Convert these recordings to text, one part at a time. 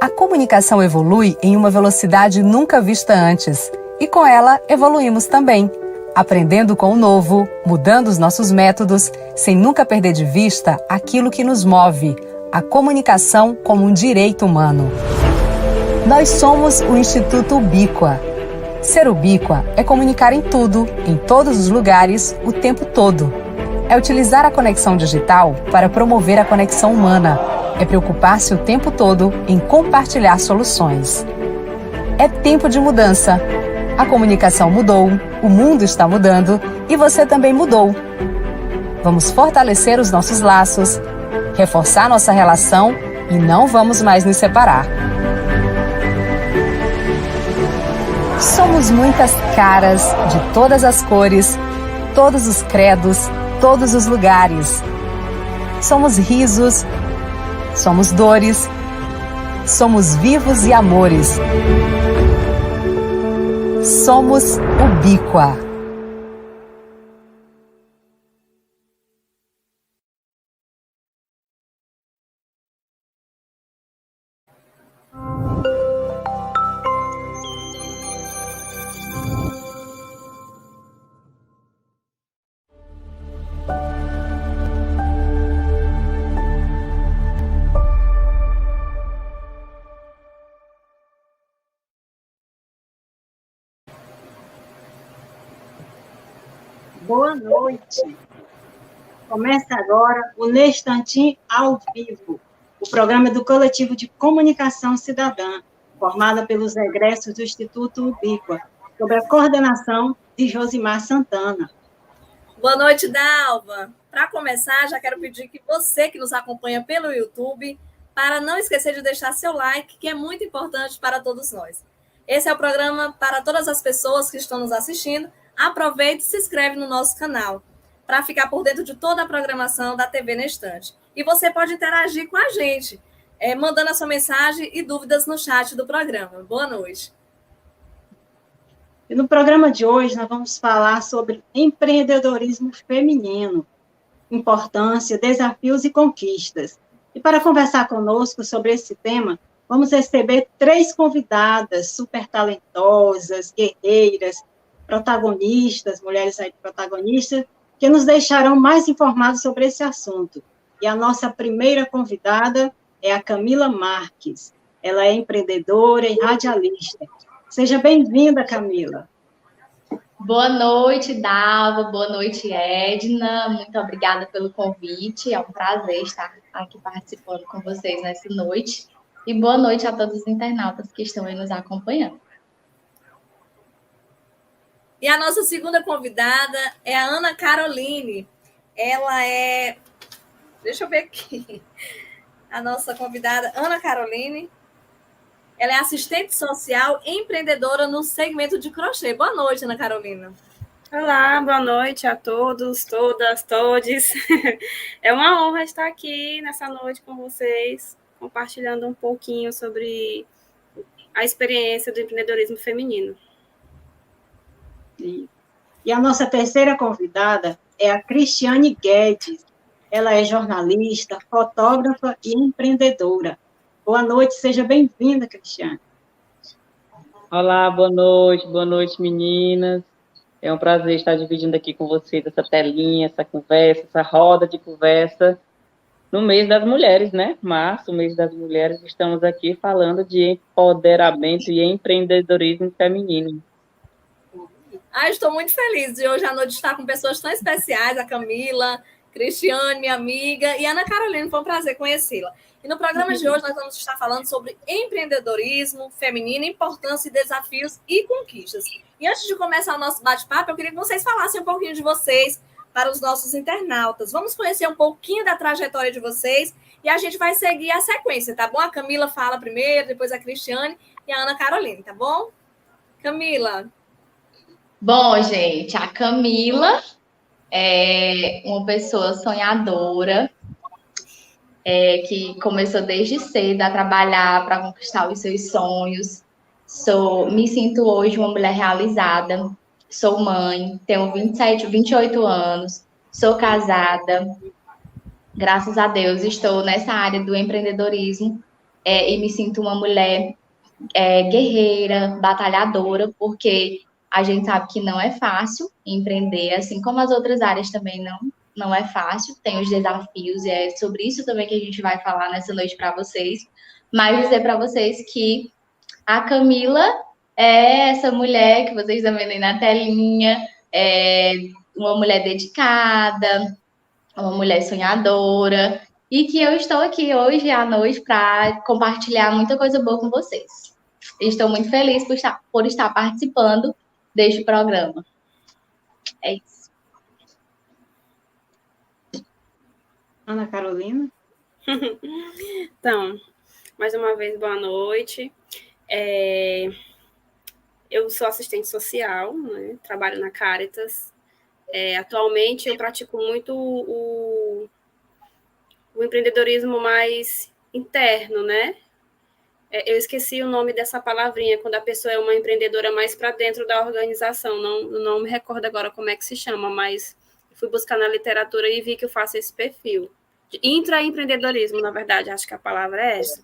A comunicação evolui em uma velocidade nunca vista antes. E com ela, evoluímos também, aprendendo com o novo, mudando os nossos métodos, sem nunca perder de vista aquilo que nos move, a comunicação como um direito humano. Nós somos o Instituto Ubíqua. Ser ubíqua é comunicar em tudo, em todos os lugares, o tempo todo. É utilizar a conexão digital para promover a conexão humana. É preocupar-se o tempo todo em compartilhar soluções. É tempo de mudança. A comunicação mudou, o mundo está mudando e você também mudou. Vamos fortalecer os nossos laços, reforçar nossa relação e não vamos mais nos separar. Somos muitas caras, de todas as cores, todos os credos, todos os lugares. Somos risos, somos dores, somos vivos e amores. Somos Ubíqua. Boa noite. Começa agora o Nestantin ao vivo, o programa do Coletivo de Comunicação Cidadã, formado pelos egressos do Instituto Ubíqua, sob a coordenação de Josimar Santana. Boa noite, Dalva. Para começar, já quero pedir que você que nos acompanha pelo YouTube, para não esquecer de deixar seu like, que é muito importante para todos nós. Esse é o programa para todas as pessoas que estão nos assistindo. Aproveite e se inscreve no nosso canal para ficar por dentro de toda a programação da TV na Estante. E você pode interagir com a gente, mandando a sua mensagem e dúvidas no chat do programa. Boa noite. E no programa de hoje nós vamos falar sobre empreendedorismo feminino, importância, desafios e conquistas. E para conversar conosco sobre esse tema, vamos receber 3 convidadas super talentosas, guerreiras, protagonistas, mulheres aí protagonistas, que nos deixarão mais informados sobre esse assunto. E a nossa primeira convidada é a Camila Marques. Ela é empreendedora e radialista. Seja bem-vinda, Camila. Boa noite, Dalva. Boa noite, Edna. Muito obrigada pelo convite. É um prazer estar aqui participando com vocês nessa noite. E boa noite a todos os internautas que estão aí nos acompanhando. E a nossa segunda convidada é a Ana Caroline. Ela é... Deixa eu ver aqui. A nossa convidada, Ana Caroline. Ela é assistente social e empreendedora no segmento de crochê. Boa noite, Ana Carolina. Olá, boa noite a todos, todas, todes. É uma honra estar aqui nessa noite com vocês, compartilhando um pouquinho sobre a experiência do empreendedorismo feminino. E a nossa terceira convidada é a Cristiane Guedes. Ela é jornalista, fotógrafa e empreendedora. Boa noite, seja bem-vinda, Cristiane. Olá, boa noite, meninas. É um prazer estar dividindo aqui com vocês essa telinha, essa conversa, essa roda de conversa no mês das mulheres, né? Março, o mês das mulheres, estamos aqui falando de empoderamento e empreendedorismo feminino. Estou muito feliz de hoje à noite estar com pessoas tão especiais, a Camila, Cristiane, minha amiga, e a Ana Carolina, foi um prazer conhecê-la. E no programa de hoje nós vamos estar falando sobre empreendedorismo feminino, importância, desafios e conquistas. E antes de começar o nosso bate-papo, eu queria que vocês falassem um pouquinho de vocês para os nossos internautas. Vamos conhecer um pouquinho da trajetória de vocês e a gente vai seguir a sequência, tá bom? A Camila fala primeiro, depois a Cristiane e a Ana Carolina, tá bom? Camila. Bom, gente, a Camila é uma pessoa sonhadora, que começou desde cedo a trabalhar para conquistar os seus sonhos. Me sinto hoje uma mulher realizada, sou mãe, tenho 28 anos, sou casada. Graças a Deus, estou nessa área do empreendedorismo e me sinto uma mulher guerreira, batalhadora, porque a gente sabe que não é fácil empreender, assim como as outras áreas também não é fácil, tem os desafios, e é sobre isso também que a gente vai falar nessa noite para vocês, mas dizer para vocês que a Camila é essa mulher que vocês estão vendo aí na telinha, é uma mulher dedicada, uma mulher sonhadora, e que eu estou aqui hoje à noite para compartilhar muita coisa boa com vocês. Estou muito feliz por estar participando deste programa. É isso. Ana Carolina? Então, mais uma vez, boa noite. Eu sou assistente social, né? Trabalho na Caritas. Atualmente, eu pratico muito o empreendedorismo mais interno, né? Eu esqueci o nome dessa palavrinha, quando a pessoa é uma empreendedora mais para dentro da organização. Não me recordo agora como é que se chama, mas fui buscar na literatura e vi que eu faço esse perfil. De intraempreendedorismo, na verdade, acho que a palavra é essa.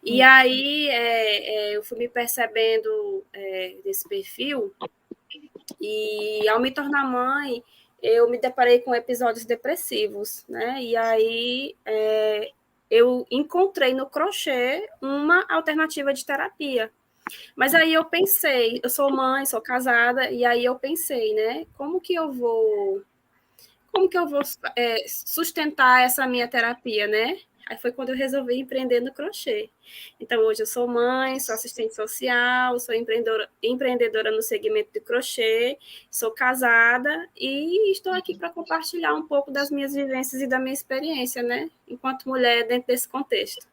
E aí eu fui me percebendo desse perfil, e ao me tornar mãe, eu me deparei com episódios depressivos, né? E aí eu encontrei no crochê uma alternativa de terapia. Mas aí eu pensei, eu sou mãe, sou casada, e aí eu pensei, né? Como que eu vou sustentar essa minha terapia, né? Aí foi quando eu resolvi empreender no crochê. Então, hoje eu sou mãe, sou assistente social, sou empreendedora no segmento de crochê, sou casada e estou aqui para compartilhar um pouco das minhas vivências e da minha experiência, né? Enquanto mulher dentro desse contexto.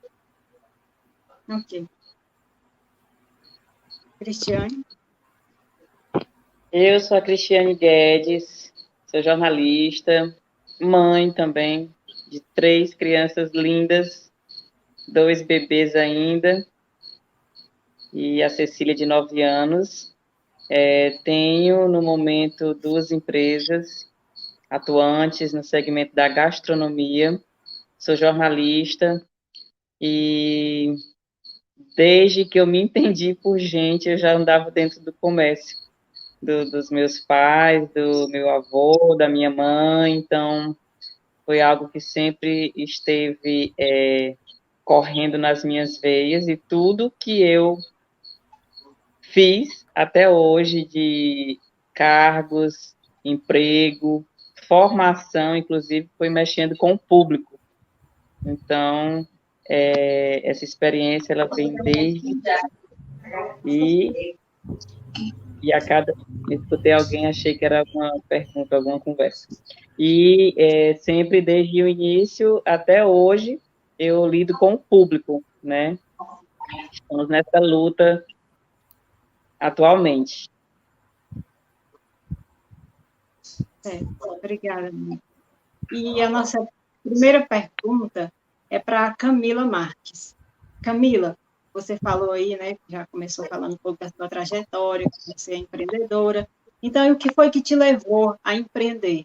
Ok. Cristiane? Eu sou a Cristiane Guedes, sou jornalista, mãe também, de 3 crianças lindas, 2 bebês ainda, e a Cecília, de 9 anos. Tenho, no momento, 2 empresas atuantes no segmento da gastronomia, sou jornalista, e desde que eu me entendi por gente, eu já andava dentro do comércio, dos meus pais, do meu avô, da minha mãe, então foi algo que sempre esteve correndo nas minhas veias, e tudo que eu fiz até hoje de cargos, emprego, formação, inclusive, foi mexendo com o público. Então, essa experiência, ela vem desde... E a cada... escutei alguém, achei que era alguma pergunta, alguma conversa. E sempre, desde o início até hoje, eu lido com o público, né? Estamos nessa luta atualmente. Obrigada. E a nossa primeira pergunta é para a Camila Marques. Camila, você falou aí, né, já começou falando um pouco da sua trajetória, que você é empreendedora. Então, o que foi que te levou a empreender?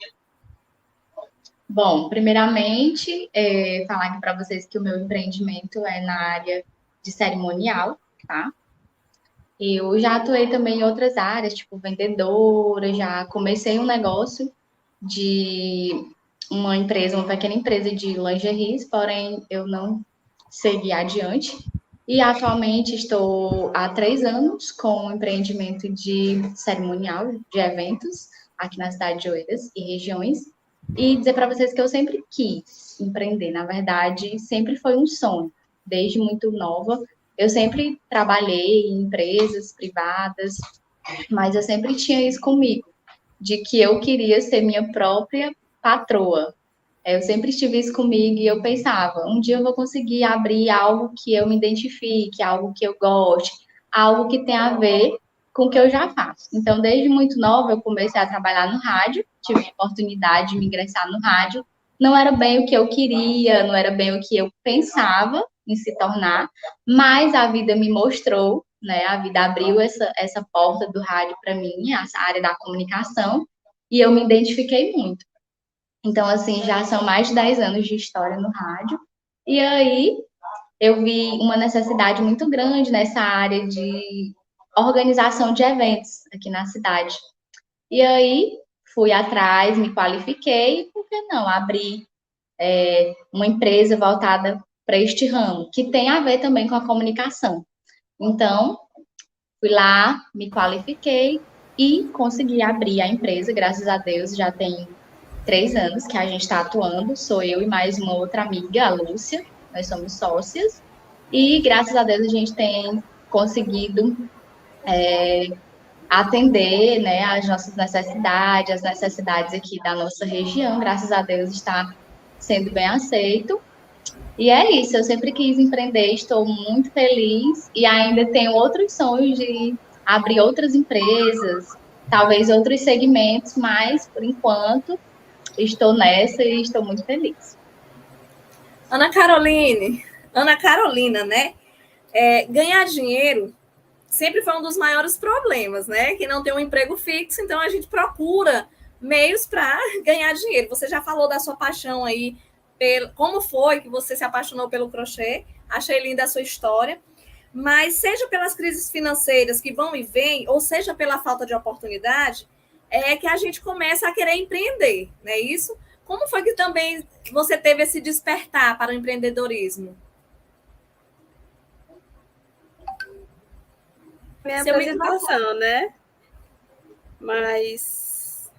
Bom, primeiramente, falar aqui para vocês que o meu empreendimento é na área de cerimonial, tá? Eu já atuei também em outras áreas, tipo vendedora, já comecei um negócio de uma pequena empresa de lingeries, porém eu não segui adiante. E atualmente estou há 3 anos com um empreendimento de cerimonial, de eventos, aqui na cidade de Oeiras e regiões. E dizer para vocês que eu sempre quis empreender, na verdade, sempre foi um sonho, desde muito nova. Eu sempre trabalhei em empresas privadas, mas eu sempre tinha isso comigo, de que eu queria ser minha própria patroa. Eu sempre tive isso comigo e eu pensava, um dia eu vou conseguir abrir algo que eu me identifique, algo que eu goste, algo que tenha a ver com o que eu já faço. Então, desde muito nova, eu comecei a trabalhar no rádio, tive a oportunidade de me ingressar no rádio. Não era bem o que eu queria, não era bem o que eu pensava em se tornar, mas a vida me mostrou, né? A vida abriu essa porta do rádio para mim, essa área da comunicação, e eu me identifiquei muito. Então, assim, já são mais de 10 anos de história no rádio. E aí, eu vi uma necessidade muito grande nessa área de organização de eventos aqui na cidade. E aí fui atrás, me qualifiquei, e por que não abrir uma empresa voltada para este ramo, que tem a ver também com a comunicação. Então, fui lá, me qualifiquei e consegui abrir a empresa, graças a Deus, já tem 3 anos que a gente está atuando, sou eu e mais uma outra amiga, a Lúcia, nós somos sócias, e graças a Deus a gente tem conseguido atender, né, as nossas necessidades, as necessidades aqui da nossa região, graças a Deus está sendo bem aceito. E é isso, eu sempre quis empreender, estou muito feliz e ainda tenho outros sonhos de abrir outras empresas, talvez outros segmentos, mas por enquanto estou nessa e estou muito feliz. Ana Carolina, né? Ganhar dinheiro sempre foi um dos maiores problemas, né? Que não tem um emprego fixo, então a gente procura meios para ganhar dinheiro. Você já falou da sua paixão aí, como foi que você se apaixonou pelo crochê? Achei linda a sua história. Mas seja pelas crises financeiras que vão e vêm, ou seja pela falta de oportunidade, é que a gente começa a querer empreender, não é isso? Como foi que também você teve esse despertar para o empreendedorismo? Minha apresentação, né? Mas...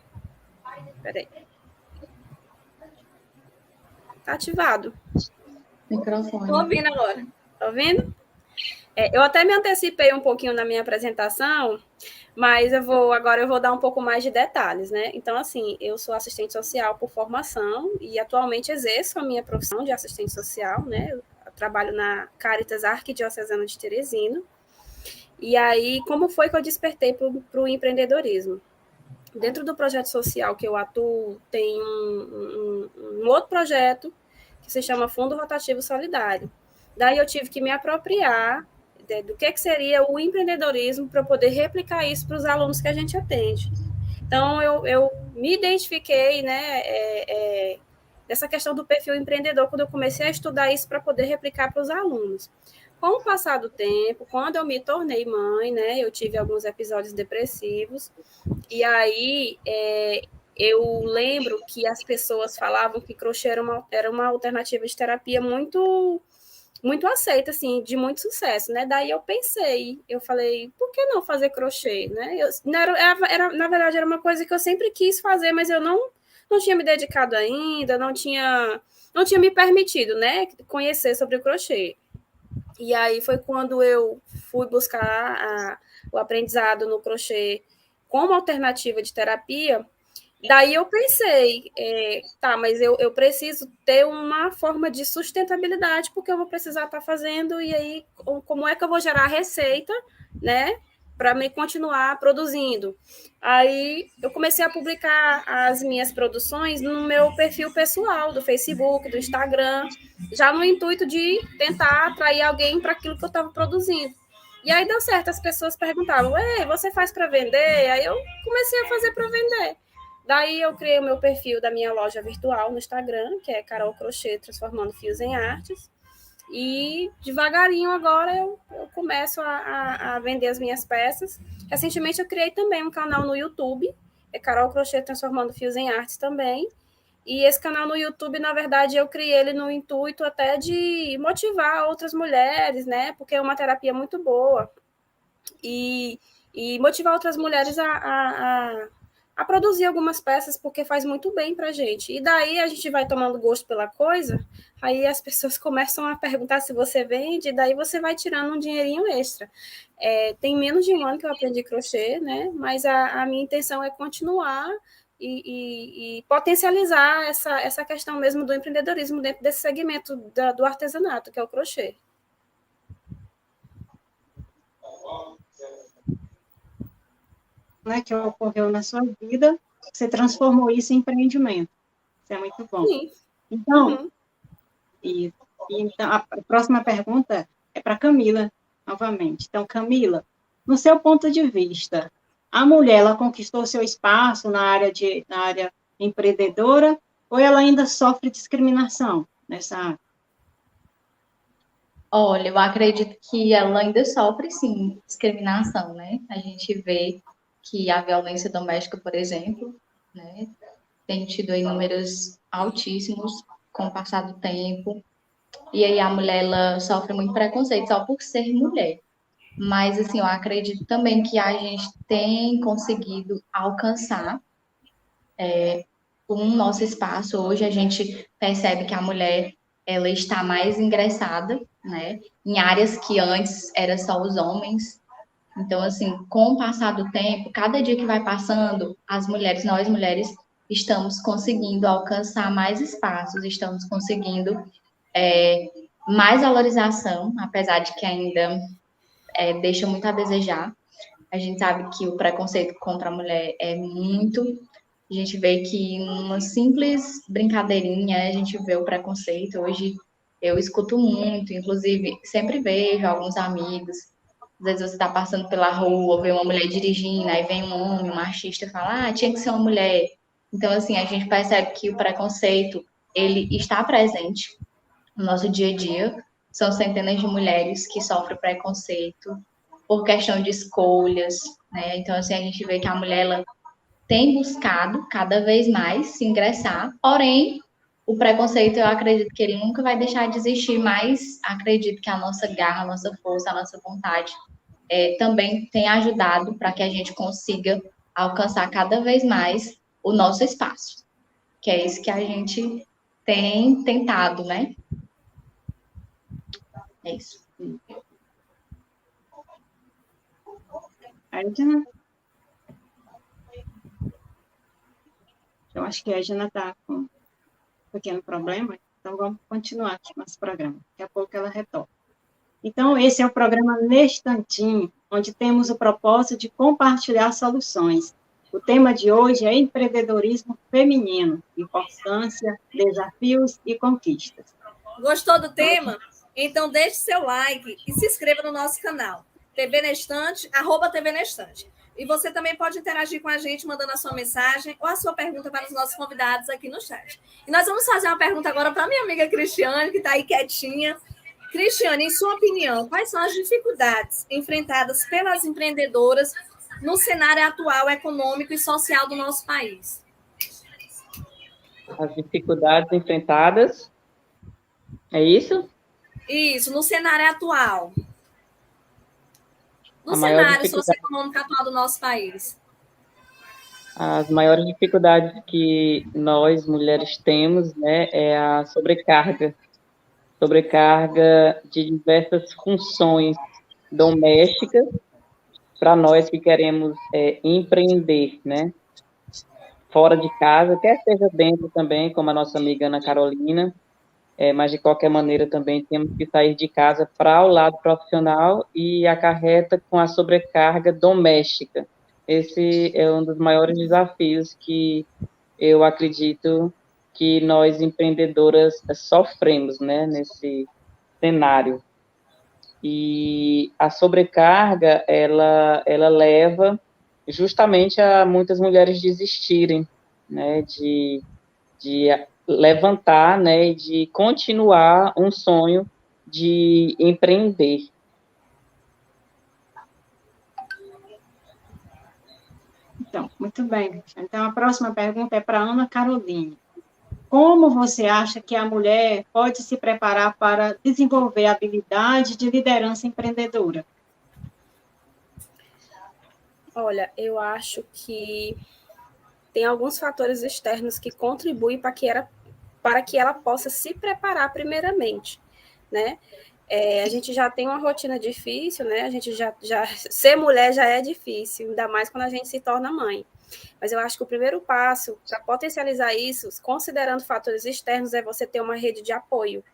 Peraí. Tá ativado. Microfone. Estou ouvindo agora. Tá ouvindo? Eu até me antecipei um pouquinho na minha apresentação, mas agora eu vou dar um pouco mais de detalhes, né? Então, assim, eu sou assistente social por formação e atualmente exerço a minha profissão de assistente social, né? Eu trabalho na Caritas Arquidiocesana de Teresina. E aí, como foi que eu despertei para o empreendedorismo? Dentro do projeto social que eu atuo, tem um outro projeto que se chama Fundo Rotativo Solidário. Daí eu tive que me apropriar do que seria o empreendedorismo para poder replicar isso para os alunos que a gente atende. Então, eu me identifiquei, né, dessa questão do perfil empreendedor quando eu comecei a estudar isso para poder replicar para os alunos. Com o passar do tempo, quando eu me tornei mãe, né, eu tive alguns episódios depressivos, e aí eu lembro que as pessoas falavam que crochê era uma alternativa de terapia muito aceita, assim, de muito sucesso, né? Daí eu falei, por que não fazer crochê, né? Na verdade, era uma coisa que eu sempre quis fazer, mas eu não tinha me dedicado ainda, não tinha me permitido, né, conhecer sobre o crochê. E aí foi quando eu fui buscar o aprendizado no crochê como alternativa de terapia. Daí eu pensei, mas eu preciso ter uma forma de sustentabilidade, porque eu vou precisar estar fazendo, e aí como é que eu vou gerar receita, né, para me continuar produzindo? Aí eu comecei a publicar as minhas produções no meu perfil pessoal, do Facebook, do Instagram, já no intuito de tentar atrair alguém para aquilo que eu estava produzindo. E aí deu certo, as pessoas perguntavam, você faz para vender? Aí eu comecei a fazer para vender. Daí eu criei o meu perfil da minha loja virtual no Instagram, que é Carol Crochê, transformando fios em artes. E devagarinho agora eu começo a vender as minhas peças. Recentemente eu criei também um canal no YouTube, é Carol Crochê, transformando fios em artes também. E esse canal no YouTube, na verdade, eu criei ele no intuito até de motivar outras mulheres, né? Porque é uma terapia muito boa. E motivar outras mulheres a produzir algumas peças, porque faz muito bem para a gente. E daí a gente vai tomando gosto pela coisa, aí as pessoas começam a perguntar se você vende, e daí você vai tirando um dinheirinho extra. Tem menos de um ano que eu aprendi crochê, né? Mas a minha intenção é continuar e potencializar essa questão mesmo do empreendedorismo dentro desse segmento do artesanato, que é o crochê. Né, que ocorreu na sua vida, você transformou isso em empreendimento. Isso é muito bom. Sim. Então, então a próxima pergunta é para Camila, novamente. Então, Camila, no seu ponto de vista, a mulher, ela conquistou seu espaço na área empreendedora, ou ela ainda sofre discriminação nessa área? Olha, eu acredito que ela ainda sofre, sim, discriminação, né? A gente vê que a violência doméstica, por exemplo, né, tem tido aí números altíssimos com o passar do tempo. E aí a mulher, ela sofre muito preconceito só por ser mulher. Mas, assim, eu acredito também que a gente tem conseguido alcançar o nosso espaço. Hoje a gente percebe que a mulher, ela está mais ingressada, né, em áreas que antes era só os homens. Então, assim, com o passar do tempo, cada dia que vai passando, as mulheres, nós mulheres, estamos conseguindo alcançar mais espaços, estamos conseguindo mais valorização, apesar de que ainda deixa muito a desejar. A gente sabe que o preconceito contra a mulher é muito. A gente vê que numa simples brincadeirinha a gente vê o preconceito. Hoje eu escuto muito, inclusive sempre vejo alguns amigos. Às vezes você está passando pela rua, vê uma mulher dirigindo, aí vem um homem, um machista, e fala, ah, tinha que ser uma mulher. Então, assim, a gente percebe que o preconceito, ele está presente no nosso dia a dia. São centenas de mulheres que sofrem preconceito por questão de escolhas, né? Então, assim, a gente vê que a mulher, ela tem buscado cada vez mais se ingressar, porém, o preconceito, eu acredito que ele nunca vai deixar de existir, mas acredito que a nossa garra, a nossa força, a nossa vontade também tem ajudado para que a gente consiga alcançar cada vez mais o nosso espaço, que é isso que a gente tem tentado, né? É isso. Edna? Eu acho que a Edna está com um pequeno problema, então vamos continuar aqui com esse programa. Daqui a pouco ela retorna. Então, esse é o programa Nestantinho, onde temos o propósito de compartilhar soluções. O tema de hoje é empreendedorismo feminino, importância, desafios e conquistas. Gostou do tema? Então deixe seu like e se inscreva no nosso canal, TV Nestante, @TV Nestante. E você também pode interagir com a gente, mandando a sua mensagem ou a sua pergunta para os nossos convidados aqui no chat. E nós vamos fazer uma pergunta agora para a minha amiga Cristiane, que está aí quietinha. Cristiane, em sua opinião, quais são as dificuldades enfrentadas pelas empreendedoras no cenário atual econômico e social do nosso país? As dificuldades enfrentadas, é isso? Isso, no cenário atual. No A maior cenário dificuldade, socioeconômico atual do nosso país. as maiores dificuldades que nós, mulheres, temos, né, é a sobrecarga de diversas funções domésticas para nós que queremos empreender, né, fora de casa, quer seja dentro também, como a nossa amiga Ana Carolina, mas de qualquer maneira também temos que sair de casa para o lado profissional e acarreta com a sobrecarga doméstica. Esse é um dos maiores desafios que eu acredito que nós empreendedoras sofremos, né, nesse cenário. E a sobrecarga, ela leva justamente a muitas mulheres desistirem, né, de levantar, né, e de continuar um sonho de empreender. Então, muito bem. Então, a próxima pergunta é para Ana Carolina. Como você acha que a mulher pode se preparar para desenvolver a habilidade de liderança empreendedora? Olha, eu acho que tem alguns fatores externos que contribuem para que ela possa se preparar primeiramente, né? A gente já tem uma rotina difícil, né? A gente já ser mulher já é difícil, ainda mais quando a gente se torna mãe. Mas eu acho que o primeiro passo para potencializar isso, considerando fatores externos, é você ter uma rede de apoio.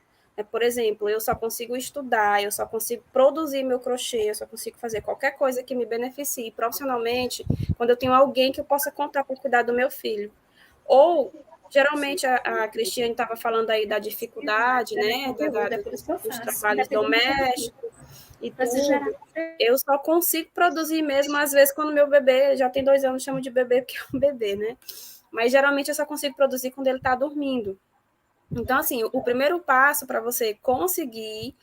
Por exemplo, eu só consigo estudar, eu só consigo produzir meu crochê, eu só consigo fazer qualquer coisa que me beneficie profissionalmente quando eu tenho alguém que eu possa contar para cuidar do meu filho. Ou, geralmente, a Cristiane estava falando aí da dificuldade, né, dos trabalhos domésticos e tudo. Eu só consigo produzir mesmo, às vezes, quando meu bebê, já tem 2 anos, chamo de bebê porque é um bebê, né? Mas, geralmente, eu só consigo produzir quando ele está dormindo. Então, assim, o primeiro passo para você conseguir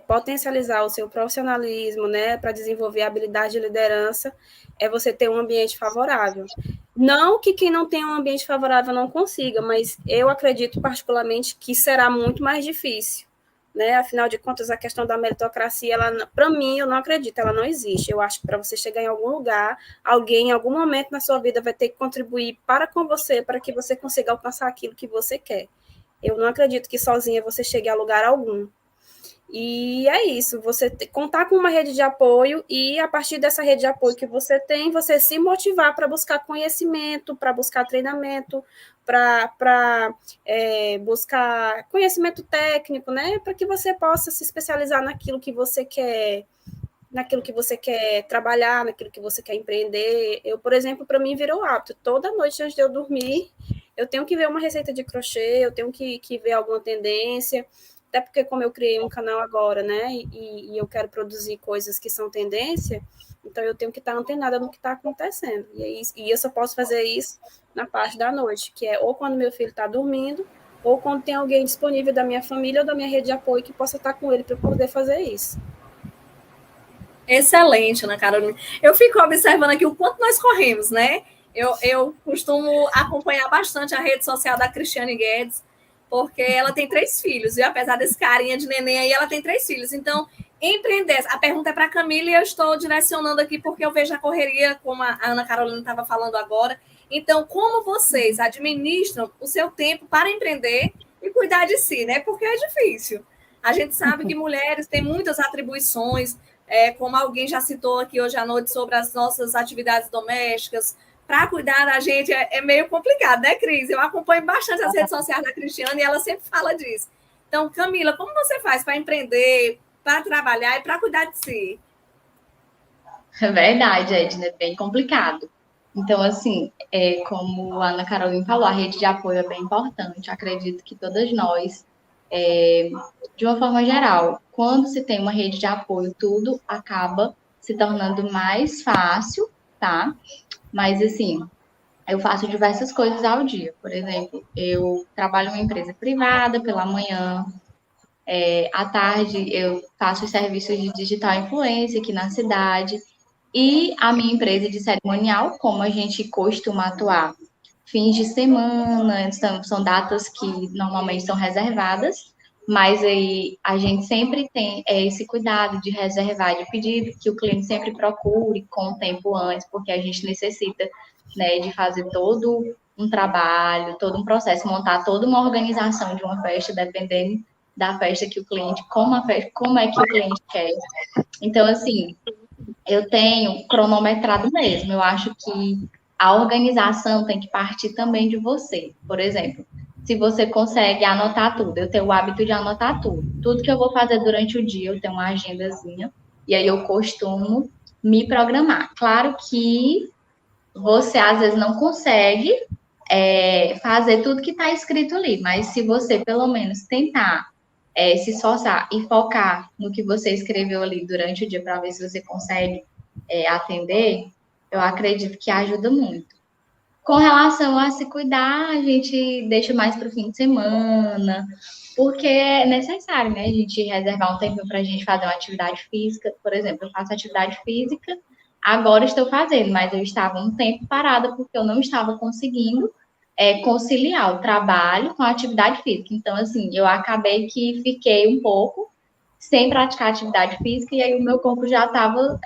potencializar o seu profissionalismo, né, para desenvolver a habilidade de liderança, é você ter um ambiente favorável. Não que quem não tem um ambiente favorável não consiga, mas eu acredito particularmente que será muito mais difícil, né? Afinal de contas, a questão da meritocracia, para mim, eu não acredito, ela não existe. Eu acho que para você chegar em algum lugar, alguém em algum momento na sua vida vai ter que contribuir para com você, para que você consiga alcançar aquilo que você quer. Eu não acredito que sozinha você chegue a lugar algum. E é isso, você contar com uma rede de apoio e, a partir dessa rede de apoio que você tem, você se motivar para buscar conhecimento, para buscar treinamento, para buscar conhecimento técnico, né? Para que você possa se especializar naquilo que você quer trabalhar, naquilo que você quer empreender. Eu, por exemplo, para mim virou hábito. Toda noite antes de eu dormir, eu tenho que ver uma receita de crochê, eu tenho que ver alguma tendência. Até porque, como eu criei um canal agora, né, e eu quero produzir coisas que são tendência, então eu tenho que estar antenada no que está acontecendo. E eu só posso fazer isso na parte da noite, que é ou quando meu filho está dormindo, ou quando tem alguém disponível da minha família ou da minha rede de apoio que possa estar com ele para poder fazer isso. Excelente, Ana Carolina. Eu fico observando aqui o quanto nós corremos, né? Eu costumo acompanhar bastante a rede social da Cristiane Guedes, porque ela tem 3 filhos, e apesar desse carinha de neném aí, ela tem 3 filhos. Então, empreender, a pergunta é para a Camila, e eu estou direcionando aqui porque eu vejo a correria, como a Ana Carolina estava falando agora. Então, como vocês administram o seu tempo para empreender e cuidar de si, né? Porque é difícil. A gente sabe que mulheres têm muitas atribuições, como alguém já citou aqui hoje à noite sobre as nossas atividades domésticas. Para cuidar da gente é meio complicado, né, Cris? Eu acompanho bastante as redes sociais da Cristiane e ela sempre fala disso. Então, Camila, como você faz para empreender, para trabalhar e para cuidar de si? É verdade, Edna, é bem complicado. Então, assim, como a Ana Carolina falou, a rede de apoio é bem importante. Acredito que todas nós, de uma forma geral, quando se tem uma rede de apoio, tudo acaba se tornando mais fácil, tá? Mas, assim, eu faço diversas coisas ao dia. Por exemplo, eu trabalho em uma empresa privada pela manhã, à tarde eu faço os serviços de digital influência aqui na cidade, e a minha empresa de cerimonial, como a gente costuma atuar fins de semana, são datas que normalmente são reservadas, mas aí a gente sempre tem esse cuidado de reservar, de pedir que o cliente sempre procure com o tempo antes, porque a gente necessita, né, de fazer todo um trabalho, todo um processo, montar toda uma organização de uma festa, dependendo da festa que o cliente, como é que o cliente quer. Então, assim, eu tenho cronometrado mesmo. Eu acho que a organização tem que partir também de você. Por exemplo, se você consegue anotar tudo, eu tenho o hábito de anotar tudo. Tudo que eu vou fazer durante o dia, eu tenho uma agendazinha, e aí eu costumo me programar. Claro que você, às vezes, não consegue fazer tudo que está escrito ali, mas se você, pelo menos, tentar se esforçar e focar no que você escreveu ali durante o dia para ver se você consegue atender, eu acredito que ajuda muito. Com relação a se cuidar, a gente deixa mais para o fim de semana, porque é necessário, né? A gente reservar um tempo para a gente fazer uma atividade física. Por exemplo, eu faço atividade física, agora estou fazendo, mas eu estava um tempo parada porque eu não estava conseguindo conciliar o trabalho com a atividade física. Então, assim, eu acabei que fiquei um pouco sem praticar atividade física, e aí o meu corpo já estava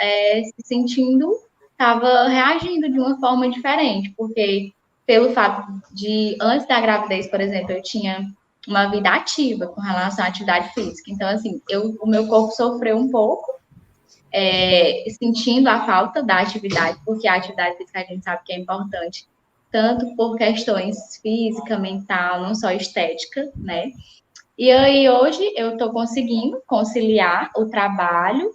se sentindo, estava reagindo de uma forma diferente, porque pelo fato de, antes da gravidez, por exemplo, eu tinha uma vida ativa com relação à atividade física. Então, assim, o meu corpo sofreu um pouco, sentindo a falta da atividade, porque a atividade física a gente sabe que é importante, tanto por questões física, mental, não só estética, né? E aí, hoje, eu estou conseguindo conciliar o trabalho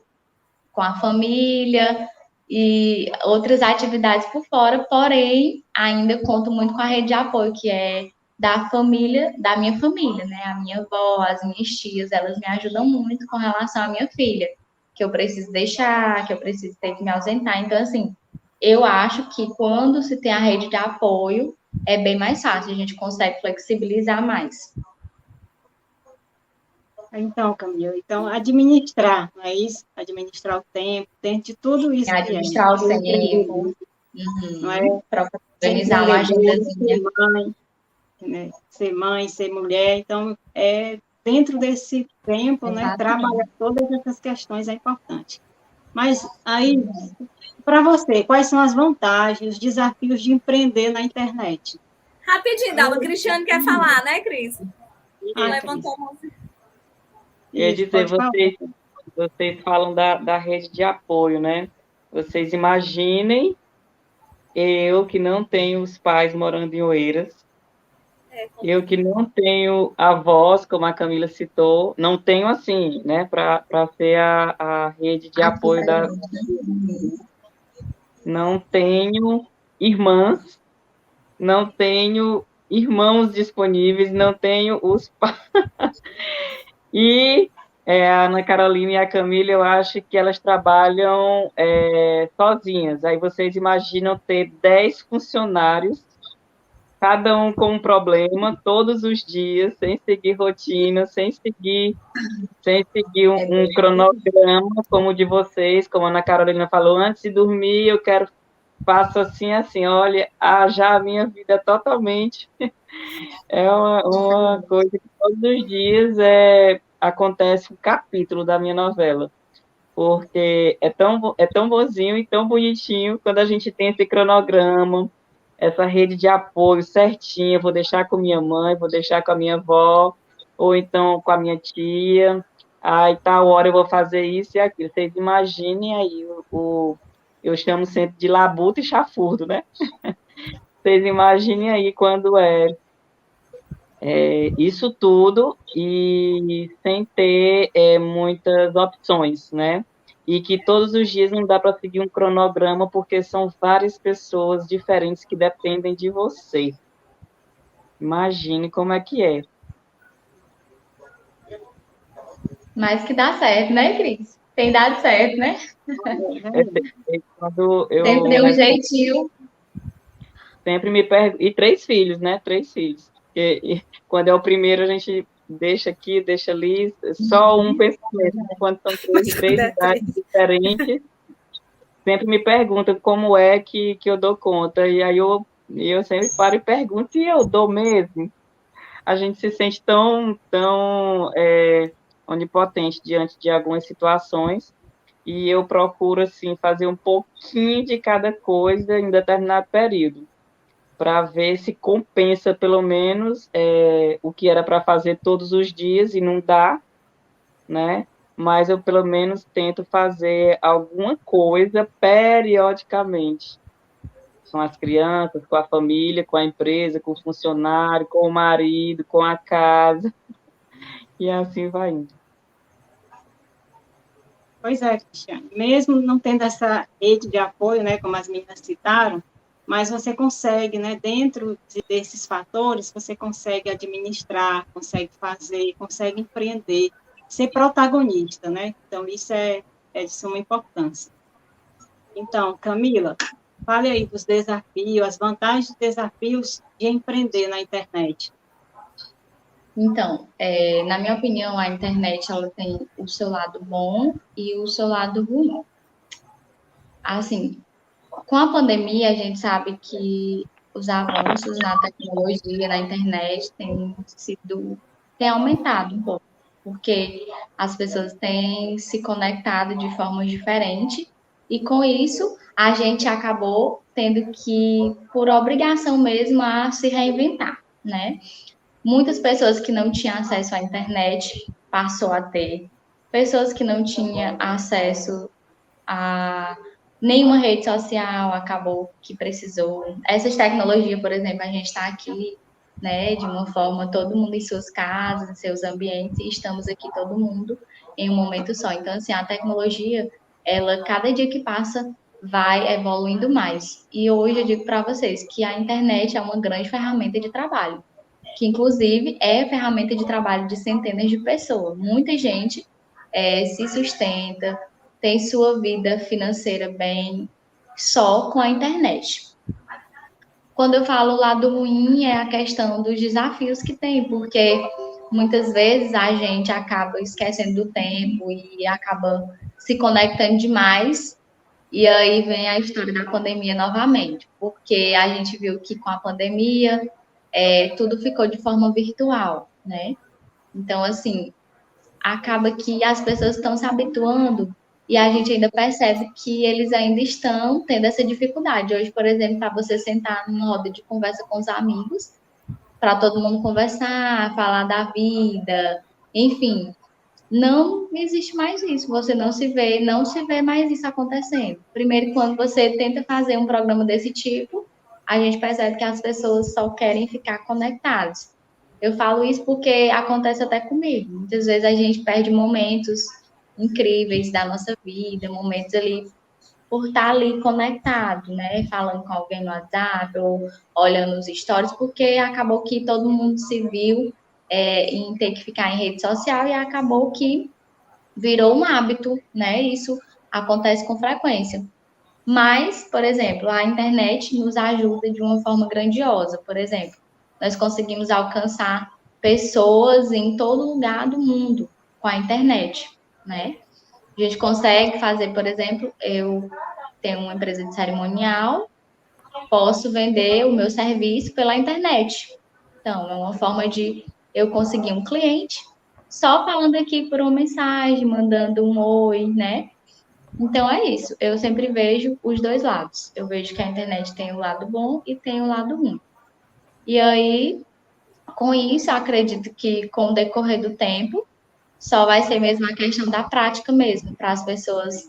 com a família e outras atividades por fora, porém, ainda conto muito com a rede de apoio, que é da família, da minha família, né? A minha avó, as minhas tias, elas me ajudam muito com relação à minha filha, que eu preciso deixar, que eu preciso ter que me ausentar. Então, assim, eu acho que quando se tem a rede de apoio, é bem mais fácil, a gente consegue flexibilizar mais. Então, Camila, então administrar, não é isso? Administrar o tempo, dentro de tudo isso que é, Administrar o ser tempo, empreendedor, não é? para Ser organizar uma empreendedor, agendazinha. ser mãe, né? Ser mãe, ser mulher, então, dentro desse tempo, né, Exatamente. trabalhar todas essas questões é importante. Mas aí, para você, quais são as vantagens, os desafios de empreender na internet? Rapidinho, Dalva. Cristiane quer falar, né, Cris? Ah, Levantou a mão. Quer Isso, dizer, pode falar. vocês falam da rede de apoio, né? Vocês imaginem eu que não tenho os pais morando em Oeiras, eu que não tenho avós, como a Camila citou, não tenho assim, né, para ser a rede de apoio da. Não tenho irmãs, não tenho irmãos disponíveis, não tenho os pais. E a Ana Carolina e a Camila, eu acho que elas trabalham sozinhas. Aí vocês imaginam ter 10 funcionários, cada um com um problema, todos os dias, sem seguir rotina, sem seguir um cronograma como o de vocês, como a Ana Carolina falou, antes de dormir eu faço assim, assim, olha, já a minha vida totalmente é uma coisa que todos os dias acontece um capítulo da minha novela, porque é tão bonzinho e tão bonitinho quando a gente tem esse cronograma, essa rede de apoio certinha, vou deixar com minha mãe, vou deixar com a minha avó, ou então com a minha tia, aí tal hora eu vou fazer isso e aquilo. Vocês imaginem aí, eu chamo sempre de labuta e chafurdo, né? Vocês imaginem aí quando isso tudo e sem ter muitas opções, né? E que todos os dias não dá para seguir um cronograma, porque são várias pessoas diferentes que dependem de você. Imagine como é que é. Mas que dá certo, né, Cris? Tem dado certo, né? Quando eu Sempre deu um jeitinho. sempre me pergunto, e 3 filhos, né? 3 filhos. E quando é o primeiro, a gente deixa aqui, deixa ali, só um pensamento. Quando são 3 idades diferentes, sempre me perguntam como é que eu dou conta. E aí eu sempre paro e pergunto, e eu dou mesmo? A gente se sente tão onipotente diante de algumas situações, e eu procuro, assim, fazer um pouquinho de cada coisa em determinado período, para ver se compensa, pelo menos, o que era para fazer todos os dias e não dá, né? Mas eu, pelo menos, tento fazer alguma coisa periodicamente, com as crianças, com a família, com a empresa, com o funcionário, com o marido, com a casa, e assim vai indo. Pois é, Cristiane. Mesmo não tendo essa rede de apoio, né, como as meninas citaram, mas você consegue, né, dentro desses fatores, você consegue administrar, consegue fazer, consegue empreender, ser protagonista, né? Então, isso é de suma importância. Então, Camila, fale aí dos desafios, as vantagens e desafios de empreender na internet. Então, na minha opinião, a internet ela tem o seu lado bom e o seu lado ruim. Assim, com a pandemia, a gente sabe que os avanços na tecnologia, na internet, têm aumentado um pouco, porque as pessoas têm se conectado de formas diferentes, e com isso, a gente acabou tendo que, por obrigação mesmo, a se reinventar, né? Muitas pessoas que não tinham acesso à internet passou a ter, pessoas que não tinham acesso a nenhuma rede social acabou que precisou. Essas tecnologias, por exemplo, a gente está aqui, né, de uma forma, todo mundo em suas casas, em seus ambientes, e estamos aqui todo mundo em um momento só. Então, assim, a tecnologia, ela, cada dia que passa, vai evoluindo mais. E hoje eu digo para vocês que a internet é uma grande ferramenta de trabalho, que inclusive é ferramenta de trabalho de centenas de pessoas. Muita gente se sustenta, tem sua vida financeira bem só com a internet. Quando eu falo lado ruim, é a questão dos desafios que tem, porque muitas vezes a gente acaba esquecendo do tempo e acaba se conectando demais. E aí vem a história da pandemia novamente, porque a gente viu que com a pandemia tudo ficou de forma virtual, né? Então, assim, acaba que as pessoas estão se habituando e a gente ainda percebe que eles ainda estão tendo essa dificuldade. Hoje, por exemplo, para você sentar numa roda de conversa com os amigos, para todo mundo conversar, falar da vida, enfim, não existe mais isso. Você não se vê mais isso acontecendo. Primeiro, quando você tenta fazer um programa desse tipo, a gente percebe que as pessoas só querem ficar conectadas. Eu falo isso porque acontece até comigo. Muitas vezes a gente perde momentos incríveis da nossa vida, momentos ali por estar ali conectado, né? Falando com alguém no WhatsApp ou olhando os stories, porque acabou que todo mundo se viu em ter que ficar em rede social e acabou que virou um hábito, né? Isso acontece com frequência. Mas, por exemplo, a internet nos ajuda de uma forma grandiosa. Por exemplo, nós conseguimos alcançar pessoas em todo lugar do mundo com a internet, né? A gente consegue fazer, por exemplo, eu tenho uma empresa de cerimonial, posso vender o meu serviço pela internet. Então, é uma forma de eu conseguir um cliente só falando aqui por uma mensagem, mandando um oi, né? Então é isso. Eu sempre vejo os dois lados. Eu vejo que a internet tem o lado bom e tem o lado ruim. E aí, com isso, eu acredito que com o decorrer do tempo, só vai ser mesmo a questão da prática mesmo, para as pessoas,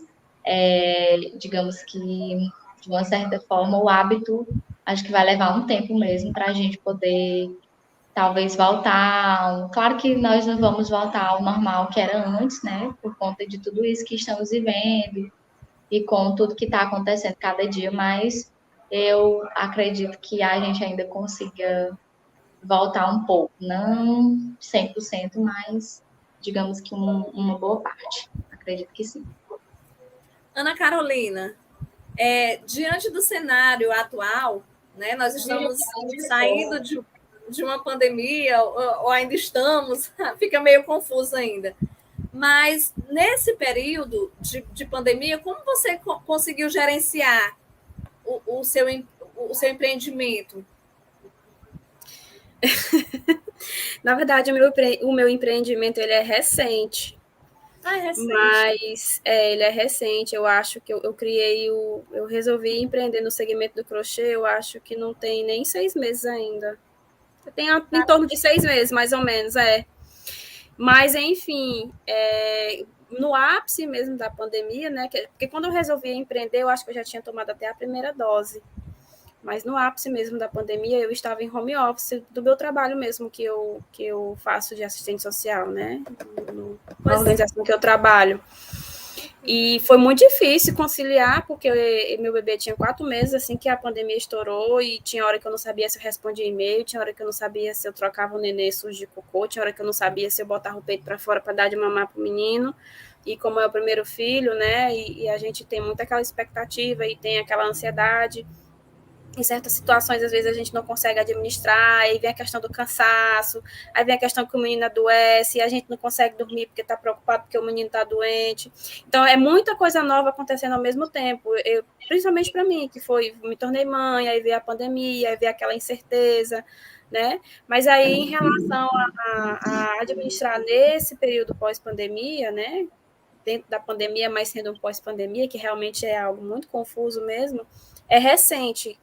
digamos que, de uma certa forma, o hábito, acho que vai levar um tempo mesmo para a gente poder, talvez, voltar. Claro que nós não vamos voltar ao normal que era antes, né? Por conta de tudo isso que estamos vivendo e com tudo que está acontecendo cada dia, mas eu acredito que a gente ainda consiga voltar um pouco, não 100%, mas digamos que uma boa parte. Acredito que sim. Ana Carolina, diante do cenário atual, né, nós estamos saindo de uma pandemia, ou ainda estamos, fica meio confuso ainda. Mas nesse período de pandemia, como você conseguiu gerenciar o seu empreendimento? Na verdade, o meu empreendimento ele é recente. Ah, é recente. Mas ele é recente. Eu acho que eu criei eu resolvi empreender no segmento do crochê. Eu acho que não tem nem 6 meses ainda. Tem em torno de 6 meses, mais ou menos, Mas, enfim, no ápice mesmo da pandemia, né? Porque quando eu resolvi empreender, eu acho que eu já tinha tomado até a primeira dose. Mas no ápice mesmo da pandemia, eu estava em home office do meu trabalho mesmo, que eu faço de assistente social, né? Na organização que eu trabalho. E foi muito difícil conciliar, porque meu bebê tinha 4 meses, assim que a pandemia estourou, e tinha hora que eu não sabia se eu respondia e-mail, tinha hora que eu não sabia se eu trocava o nenê sujo de cocô, tinha hora que eu não sabia se eu botava o peito para fora para dar de mamar para o menino. E como é o primeiro filho, né? E a gente tem muito aquela expectativa e tem aquela ansiedade. Em certas situações, às vezes, a gente não consegue administrar, aí vem a questão do cansaço, aí vem a questão que o menino adoece, e a gente não consegue dormir porque está preocupado porque o menino está doente. Então, é muita coisa nova acontecendo ao mesmo tempo, principalmente para mim, que me tornei mãe, aí veio a pandemia, aí veio aquela incerteza, né? Mas aí, em relação a administrar nesse período pós-pandemia, né? Dentro da pandemia, mas sendo um pós-pandemia, que realmente é algo muito confuso mesmo, é recente.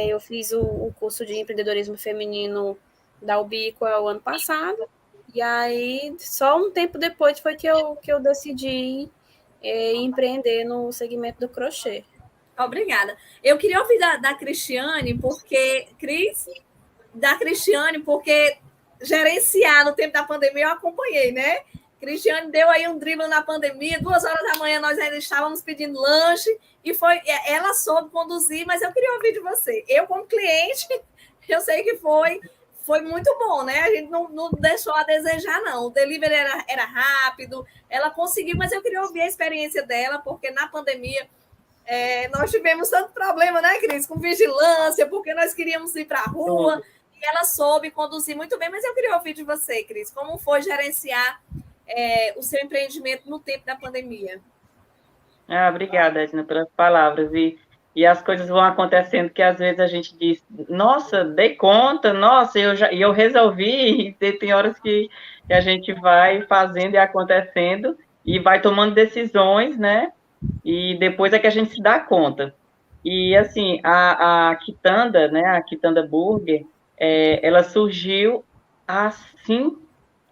Eu fiz o curso de empreendedorismo feminino da Ubíqua o ano passado, e aí só um tempo depois foi que eu decidi empreender no segmento do crochê. Obrigada. Eu queria ouvir da Cristiane, porque gerenciar no tempo da pandemia eu acompanhei, né? Cristiane deu aí um drible na pandemia, 2 horas da manhã nós ainda estávamos pedindo lanche, e ela soube conduzir, mas eu queria ouvir de você. Eu, como cliente, eu sei que foi muito bom, né? A gente não deixou a desejar, não. O delivery era rápido, ela conseguiu, mas eu queria ouvir a experiência dela, porque na pandemia nós tivemos tanto problema, né, Cris? Com vigilância, porque nós queríamos ir para a rua, E ela soube conduzir muito bem, mas eu queria ouvir de você, Cris, como foi gerenciar o seu empreendimento no tempo da pandemia? Obrigada, Edna, pelas palavras. E as coisas vão acontecendo que às vezes a gente diz, nossa, dei conta, nossa, eu resolvi, e tem horas que a gente vai fazendo e acontecendo e vai tomando decisões, né? E depois é que a gente se dá conta. E, assim, a Quitanda, né, a Quitanda Burger, ela surgiu assim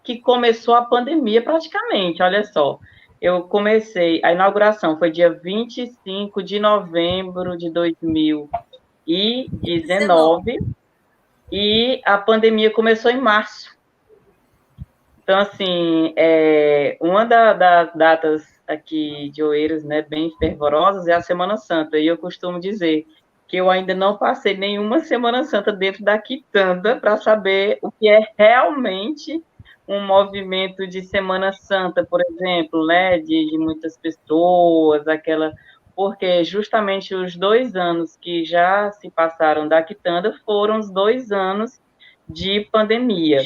que começou a pandemia, praticamente, olha só. Eu comecei, a inauguração foi dia 25 de novembro de 2019, e a pandemia começou em março. Então, assim, uma das datas aqui de Oeiras, né, bem fervorosas, é a Semana Santa. E eu costumo dizer que eu ainda não passei nenhuma Semana Santa dentro da Quitanda para saber o que é realmente um movimento de Semana Santa, por exemplo, né, de muitas pessoas, porque justamente os 2 anos que já se passaram da Quitanda foram os 2 anos de pandemia.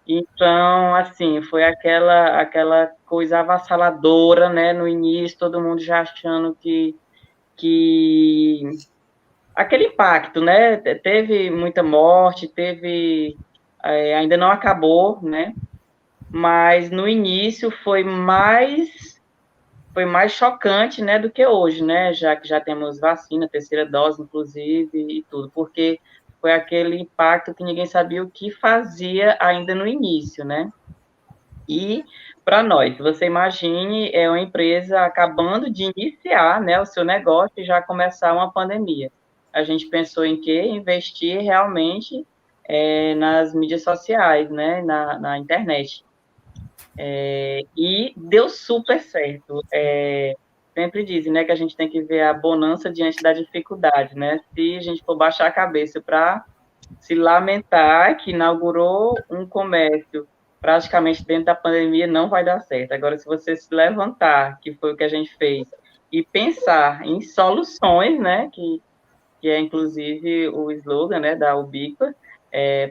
Então, assim, foi aquela coisa avassaladora, né, no início, todo mundo já achando que aquele impacto, né, teve muita morte, ainda não acabou, né, mas no início foi mais chocante, né, do que hoje, né, já que já temos vacina, terceira dose, inclusive, e tudo, porque foi aquele impacto que ninguém sabia o que fazia ainda no início, né. E para nós, você imagine, uma empresa acabando de iniciar, né, o seu negócio e já começar uma pandemia. A gente pensou em quê? Investir realmente nas mídias sociais, né, na internet. E deu super certo. Sempre dizem, né, que a gente tem que ver a bonança diante da dificuldade, né? Se a gente for baixar a cabeça para se lamentar que inaugurou um comércio praticamente dentro da pandemia, não vai dar certo. Agora, se você se levantar, que foi o que a gente fez, e pensar em soluções, né, que é inclusive o slogan, né, da Ubiqua,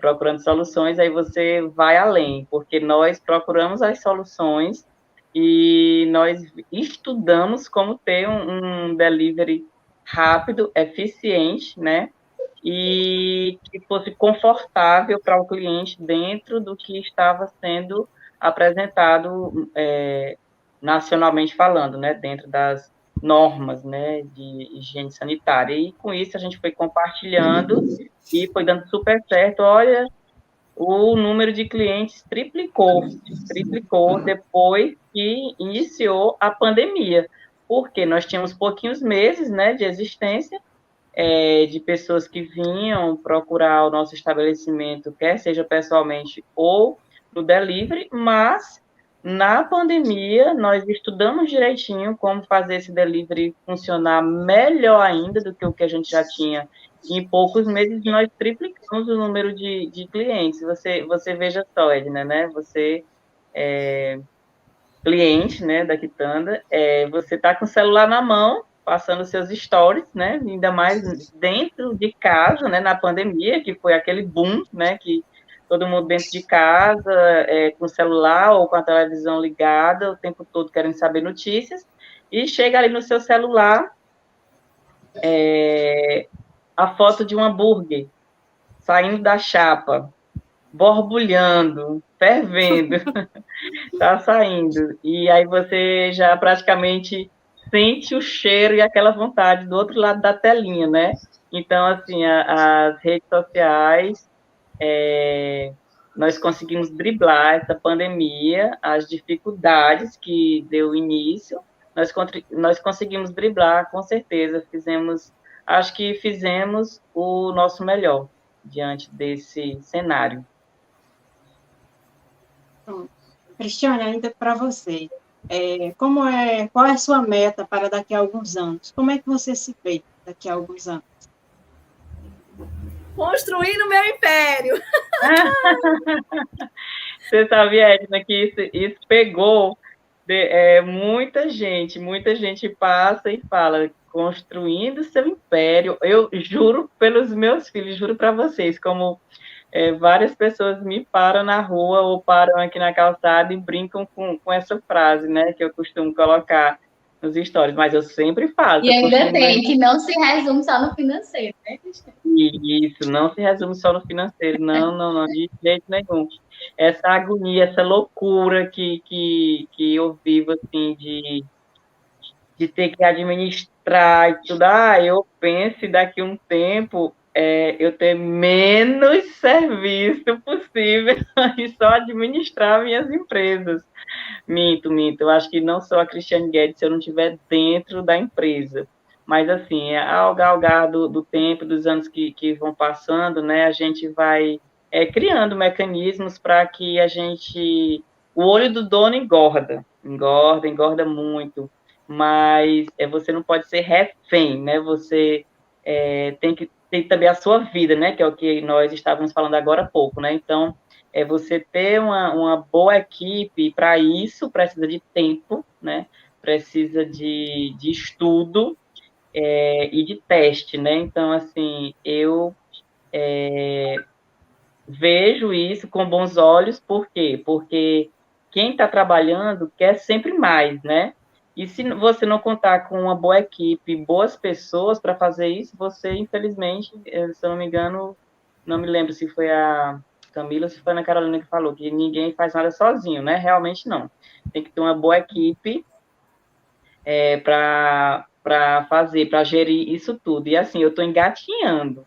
procurando soluções, aí você vai além, porque nós procuramos as soluções e nós estudamos como ter um delivery rápido, eficiente, né, e que fosse confortável para o cliente dentro do que estava sendo apresentado nacionalmente falando, né, dentro das normas, né, de higiene sanitária. E com isso a gente foi compartilhando e foi dando super certo. Olha, o número de clientes triplicou depois que iniciou a pandemia, porque nós tínhamos pouquinhos meses, né, de existência, de pessoas que vinham procurar o nosso estabelecimento, quer seja pessoalmente ou no delivery, mas na pandemia nós estudamos direitinho como fazer esse delivery funcionar melhor ainda do que o que a gente já tinha. Em poucos meses nós triplicamos o número de clientes. Você veja só, Edna, né? Você cliente, né, da Quitanda, você está com o celular na mão, passando seus stories, né, ainda mais dentro de casa, né, na pandemia, que foi aquele boom, né, que todo mundo dentro de casa, com o celular ou com a televisão ligada, o tempo todo querendo saber notícias, e chega ali no seu celular a foto de um hambúrguer saindo da chapa, borbulhando, fervendo, tá saindo. E aí você já praticamente sente o cheiro e aquela vontade do outro lado da telinha, né? Então, assim, as redes sociais, nós conseguimos driblar essa pandemia, as dificuldades que deu início, nós conseguimos driblar, com certeza, acho que fizemos o nosso melhor diante desse cenário. Cristiane, ainda para você, qual é a sua meta para daqui a alguns anos? Como é que você se vê daqui a alguns anos? Construindo meu império. Você sabia, Edna, que isso pegou muita gente passa e fala, construindo seu império. Eu juro pelos meus filhos, juro para vocês, como várias pessoas me param na rua ou param aqui na calçada e brincam com essa frase, né, que eu costumo colocar nos stories, mas eu sempre faço. E ainda tem, que não se resume só no financeiro, né, Cristiane? Isso, não se resume só no financeiro, não, de jeito nenhum. Essa agonia, essa loucura que eu vivo, assim, de ter que administrar e tudo. Eu penso daqui a um tempo eu ter menos serviço possível e só administrar minhas empresas. Minto. Eu acho que não sou a Cristiane Guedes se eu não estiver dentro da empresa. Mas, assim, ao galgar do tempo, dos anos que vão passando, né, a gente vai criando mecanismos para que o olho do dono engorda muito, mas você não pode ser refém, né, você tem que ter também a sua vida, né, que é o que nós estávamos falando agora há pouco, né, então, você ter uma boa equipe, para isso precisa de tempo, né, precisa de estudo, e de teste, né? Então, assim, eu vejo isso com bons olhos, por quê? Porque quem está trabalhando quer sempre mais, né? E se você não contar com uma boa equipe, boas pessoas para fazer isso, você, infelizmente, se eu não me engano, não me lembro se foi a Camila ou se foi a Ana Carolina que falou, que ninguém faz nada sozinho, né? Realmente não. Tem que ter uma boa equipe para fazer, para gerir isso tudo. E assim, eu estou engatinhando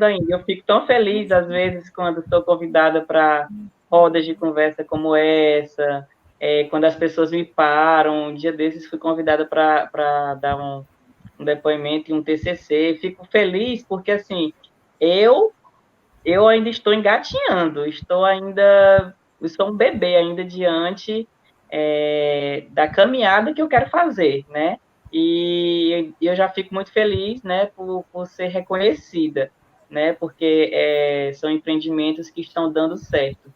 ainda. Eu fico tão feliz, às vezes, quando sou convidada para rodas de conversa como essa, quando as pessoas me param. Um dia desses fui convidada para dar um depoimento em um TCC. Fico feliz porque, assim, eu ainda estou engatinhando, sou um bebê ainda diante da caminhada que eu quero fazer, né? E eu já fico muito feliz, né, por ser reconhecida, né? Porque são empreendimentos que estão dando certo.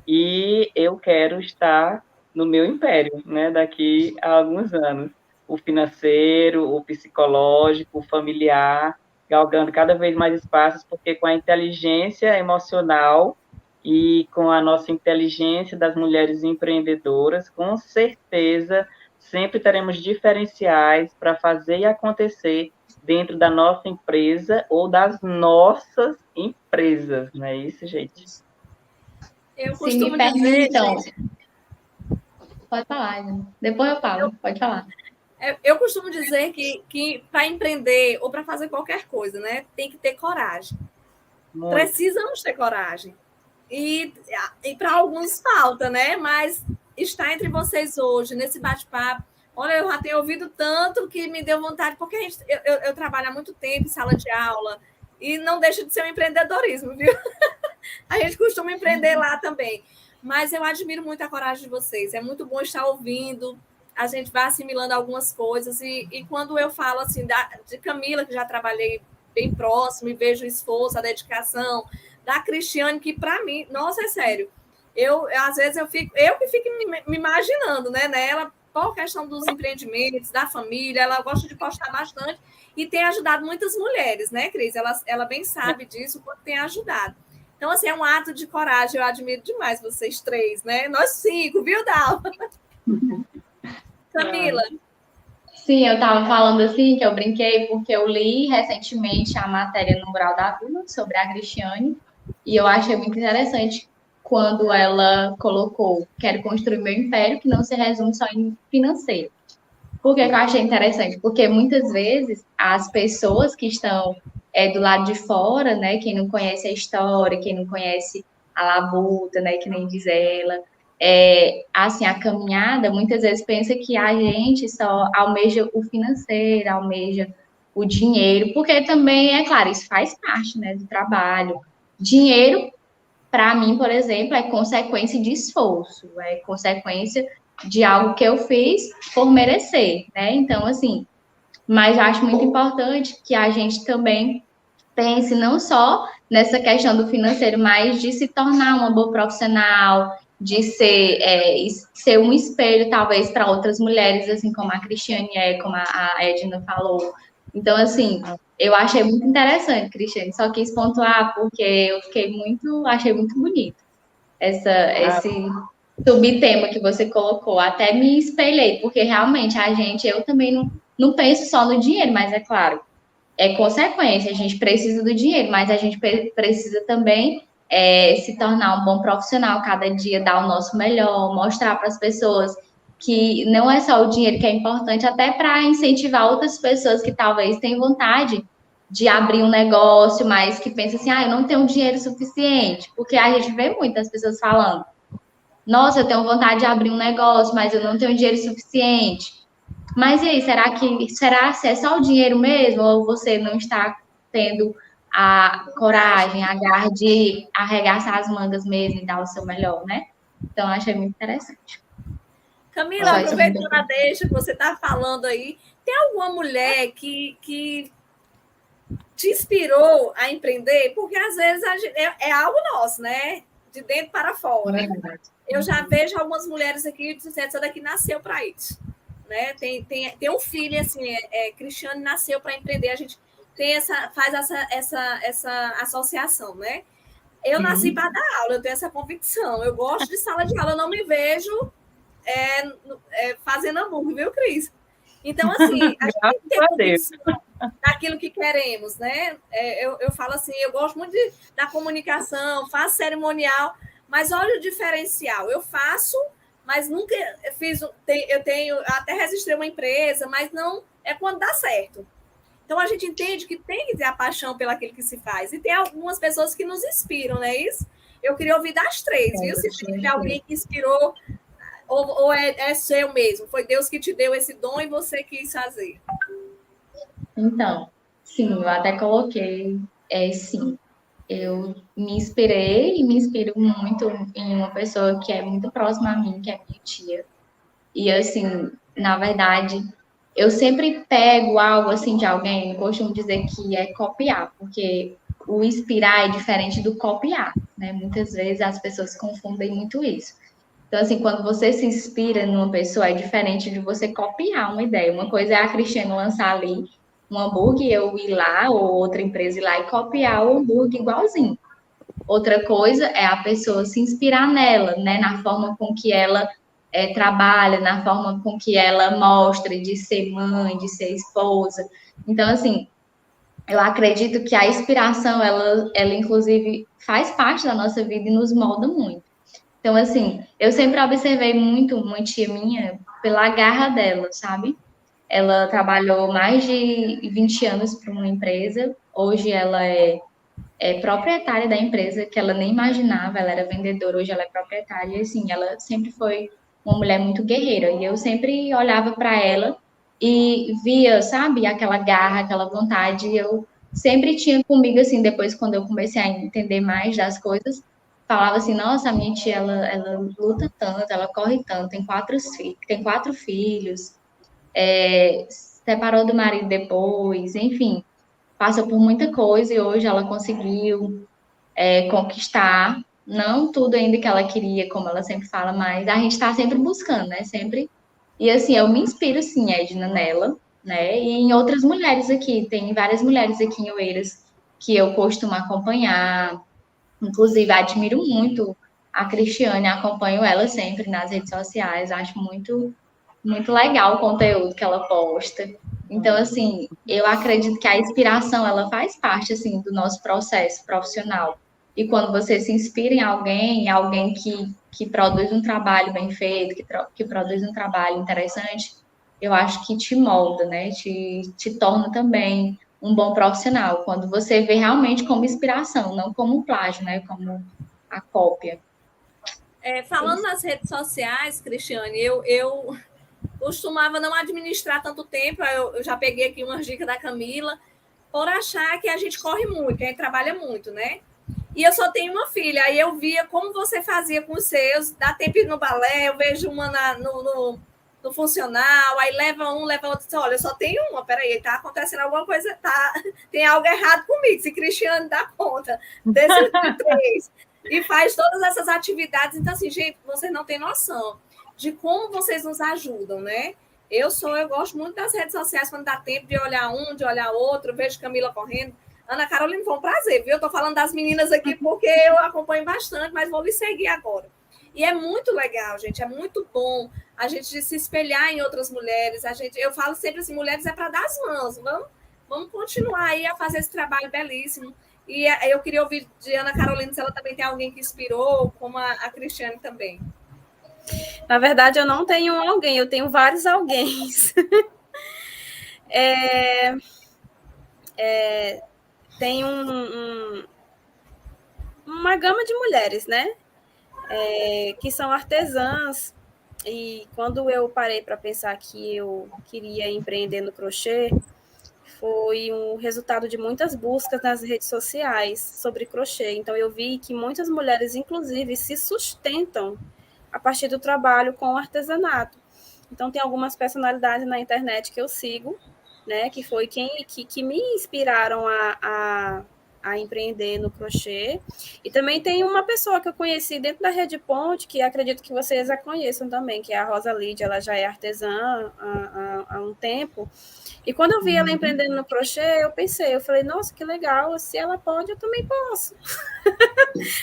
E eu quero estar no meu império, né, daqui a alguns anos. O financeiro, o psicológico, o familiar, galgando cada vez mais espaços, porque com a inteligência emocional e com a nossa inteligência das mulheres empreendedoras, com certeza sempre teremos diferenciais para fazer e acontecer dentro da nossa empresa ou das nossas empresas, não é isso, gente? Eu Se me costumo dizer, permitam, gente, pode falar, né? Depois eu falo, pode falar. eu costumo dizer que para empreender ou para fazer qualquer coisa, né, tem que ter coragem. Muito. Precisamos ter coragem. E para alguns falta, né? Mas está entre vocês hoje, nesse bate-papo. Olha, eu já tenho ouvido tanto que me deu vontade, porque eu trabalho há muito tempo em sala de aula e não deixa de ser um empreendedorismo, viu? A gente costuma empreender lá também. Mas eu admiro muito a coragem de vocês. É muito bom estar ouvindo. A gente vai assimilando algumas coisas. E quando eu falo assim de Camila, que já trabalhei bem próximo e vejo o esforço, a dedicação, da Cristiane, que para mim, nossa, é sério. Às vezes eu que fico me imaginando, né, nela, por questão dos empreendimentos, da família, ela gosta de postar bastante e tem ajudado muitas mulheres, né, Cris? Ela bem sabe disso, porque tem ajudado. Então, assim, é um ato de coragem, eu admiro demais vocês três, né? Nós 5, viu, Dalva? Camila. Sim, eu estava falando assim, que eu brinquei, porque eu li recentemente a matéria no Mural da Vila sobre a Cristiane, e eu achei muito interessante quando ela colocou: quero construir meu império, que não se resume só em financeiro. Por que eu achei interessante? Porque muitas vezes as pessoas que estão do lado de fora, né, quem não conhece a história, quem não conhece a labuta, né, que nem diz ela, assim, a caminhada, muitas vezes pensa que a gente só almeja o financeiro, almeja o dinheiro, porque também, é claro, isso faz parte, né, do trabalho. Dinheiro, para mim, por exemplo, é consequência de esforço, é consequência de algo que eu fiz por merecer, né? Então, assim, mas eu acho muito importante que a gente também pense não só nessa questão do financeiro, mas de se tornar uma boa profissional, de ser um espelho, talvez, para outras mulheres, assim como a Cristiane como a Edna falou. Então, assim, eu achei muito interessante, Cristiane. Só quis pontuar porque eu achei muito bonito esse subtema que você colocou. Até me espelhei, porque realmente eu também não penso só no dinheiro, mas é claro, é consequência, a gente precisa do dinheiro, mas a gente precisa também se tornar um bom profissional, cada dia dar o nosso melhor, mostrar para as pessoas que não é só o dinheiro que é importante, até para incentivar outras pessoas que talvez tenham vontade de abrir um negócio, mas que pensam assim, eu não tenho dinheiro suficiente, porque a gente vê muitas pessoas falando, nossa, eu tenho vontade de abrir um negócio, mas eu não tenho dinheiro suficiente. Mas e aí, será se é só o dinheiro mesmo, ou você não está tendo a coragem, a garra de arregaçar as mangas mesmo e dar o seu melhor, né? Então, achei muito interessante. Camila, aproveitando a deixa que você está falando aí, tem alguma mulher que te inspirou a empreender? Porque às vezes é algo nosso, né? De dentro para fora. Eu já vejo algumas mulheres aqui dizendo, essa daqui nasceu para isso. Né? Tem um filho, assim, Cristiane nasceu para empreender, a gente faz essa associação, né? Eu nasci para dar aula, eu tenho essa convicção, eu gosto de sala de aula, eu não me vejo fazendo hambúrguer, viu, Cris? Então, assim, a gente tem convicção daquilo que queremos, né? Eu falo assim, eu gosto muito da comunicação, faço cerimonial, mas olha o diferencial, eu faço, mas nunca fiz, eu até registrei uma empresa, mas não é quando dá certo. Então, a gente entende que tem que ter a paixão pelo aquilo que se faz. E tem algumas pessoas que nos inspiram, não é isso? Eu queria ouvir das três, viu? Se tem alguém que inspirou, ou é seu mesmo, foi Deus que te deu esse dom e você quis fazer. Então, sim, eu até coloquei, sim. Eu me inspirei e me inspiro muito em uma pessoa que é muito próxima a mim, que é minha tia. E, assim, na verdade, eu sempre pego algo, assim, de alguém, eu costumo dizer que é copiar, porque o inspirar é diferente do copiar, né? Muitas vezes as pessoas confundem muito isso. Então, assim, quando você se inspira numa pessoa, é diferente de você copiar uma ideia. Uma coisa é a Cristiane lançar ali um hambúrguer, eu ir lá, ou outra empresa ir lá e copiar o hambúrguer igualzinho. Outra coisa é a pessoa se inspirar nela, né? Na forma com que ela trabalha, na forma com que ela mostra de ser mãe, de ser esposa. Então, assim, eu acredito que a inspiração, ela inclusive faz parte da nossa vida e nos molda muito. Então, assim, eu sempre observei muito uma tia minha pela garra dela, sabe? Ela trabalhou mais de 20 anos para uma empresa. Hoje ela é proprietária da empresa, que ela nem imaginava. Ela era vendedora, hoje ela é proprietária. E, assim, ela sempre foi uma mulher muito guerreira. E eu sempre olhava para ela e via, sabe, aquela garra, aquela vontade. E eu sempre tinha comigo, assim, depois quando eu comecei a entender mais das coisas, falava assim, nossa, a minha tia, ela luta tanto, ela corre tanto, tem quatro filhos, separou do marido depois, enfim, passou por muita coisa e hoje ela conseguiu conquistar, não tudo ainda que ela queria, como ela sempre fala, mas a gente está sempre buscando, né, sempre, e assim, eu me inspiro sim, Edna, nela, né, e em outras mulheres aqui, tem várias mulheres aqui em Oeiras que eu costumo acompanhar. Inclusive, admiro muito a Cristiane, acompanho ela sempre nas redes sociais, acho muito, muito legal o conteúdo que ela posta. Então, assim, eu acredito que a inspiração, ela faz parte, assim, do nosso processo profissional. E quando você se inspira em alguém que produz um trabalho bem feito, que produz um trabalho interessante, eu acho que te molda, né? Te torna também um bom profissional, quando você vê realmente como inspiração, não como plágio, né? Como a cópia. Falando nas redes sociais, Cristiane, eu costumava não administrar tanto tempo, eu já peguei aqui umas dicas da Camila, por achar que a gente corre muito, que a gente trabalha muito, né? E eu só tenho uma filha, aí eu via como você fazia com os seus, dá tempo ir no balé, eu vejo uma no funcional, aí leva outro, olha, eu só tenho uma, peraí, tá acontecendo alguma coisa, tem algo errado comigo, se Cristiane dá conta desses 3, e faz todas essas atividades, então assim, gente, vocês não têm noção de como vocês nos ajudam, né? Eu gosto muito das redes sociais, quando dá tempo de olhar um, de olhar outro, vejo Camila correndo. Ana Carolina, foi um prazer, viu? Eu tô falando das meninas aqui porque eu acompanho bastante, mas vou lhe seguir agora. E é muito legal, gente, é muito bom a gente se espelhar em outras mulheres. Eu falo sempre assim, mulheres é para dar as mãos, vamos continuar aí a fazer esse trabalho belíssimo. E eu queria ouvir de Ana Carolina se ela também tem alguém que inspirou, como a Cristiane também. Na verdade, eu não tenho um alguém, eu tenho vários alguém. Tem uma gama de mulheres, né? Que são artesãs. E quando eu parei para pensar que eu queria empreender no crochê, foi um resultado de muitas buscas nas redes sociais sobre crochê. Então, eu vi que muitas mulheres, inclusive, se sustentam a partir do trabalho com o artesanato. Então, tem algumas personalidades na internet que eu sigo, né, que foi que me inspiraram a empreender no crochê. E também tem uma pessoa que eu conheci dentro da Rede Ponte, que acredito que vocês a conheçam também, que é a Rosa Lídia. Ela já é artesã há um tempo. E quando eu vi ela empreendendo no crochê, eu falei, nossa, que legal, se ela pode, eu também posso.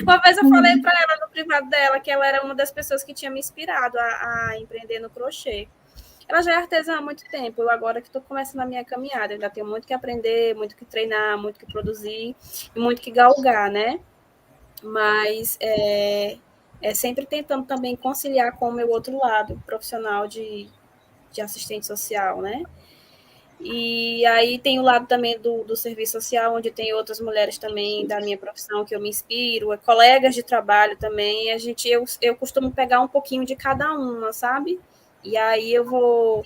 Uma vez eu falei para ela no privado dela que ela era uma das pessoas que tinha me inspirado a empreender no crochê. Ela já é artesã há muito tempo, eu agora que estou começando a minha caminhada, eu ainda tenho muito que aprender, muito que treinar, muito que produzir e muito que galgar, né? Mas é sempre tentando também conciliar com o meu outro lado profissional de assistente social, né? E aí tem o lado também do serviço social, onde tem outras mulheres também da minha profissão que eu me inspiro, colegas de trabalho também. Eu costumo pegar um pouquinho de cada uma, sabe? E aí eu vou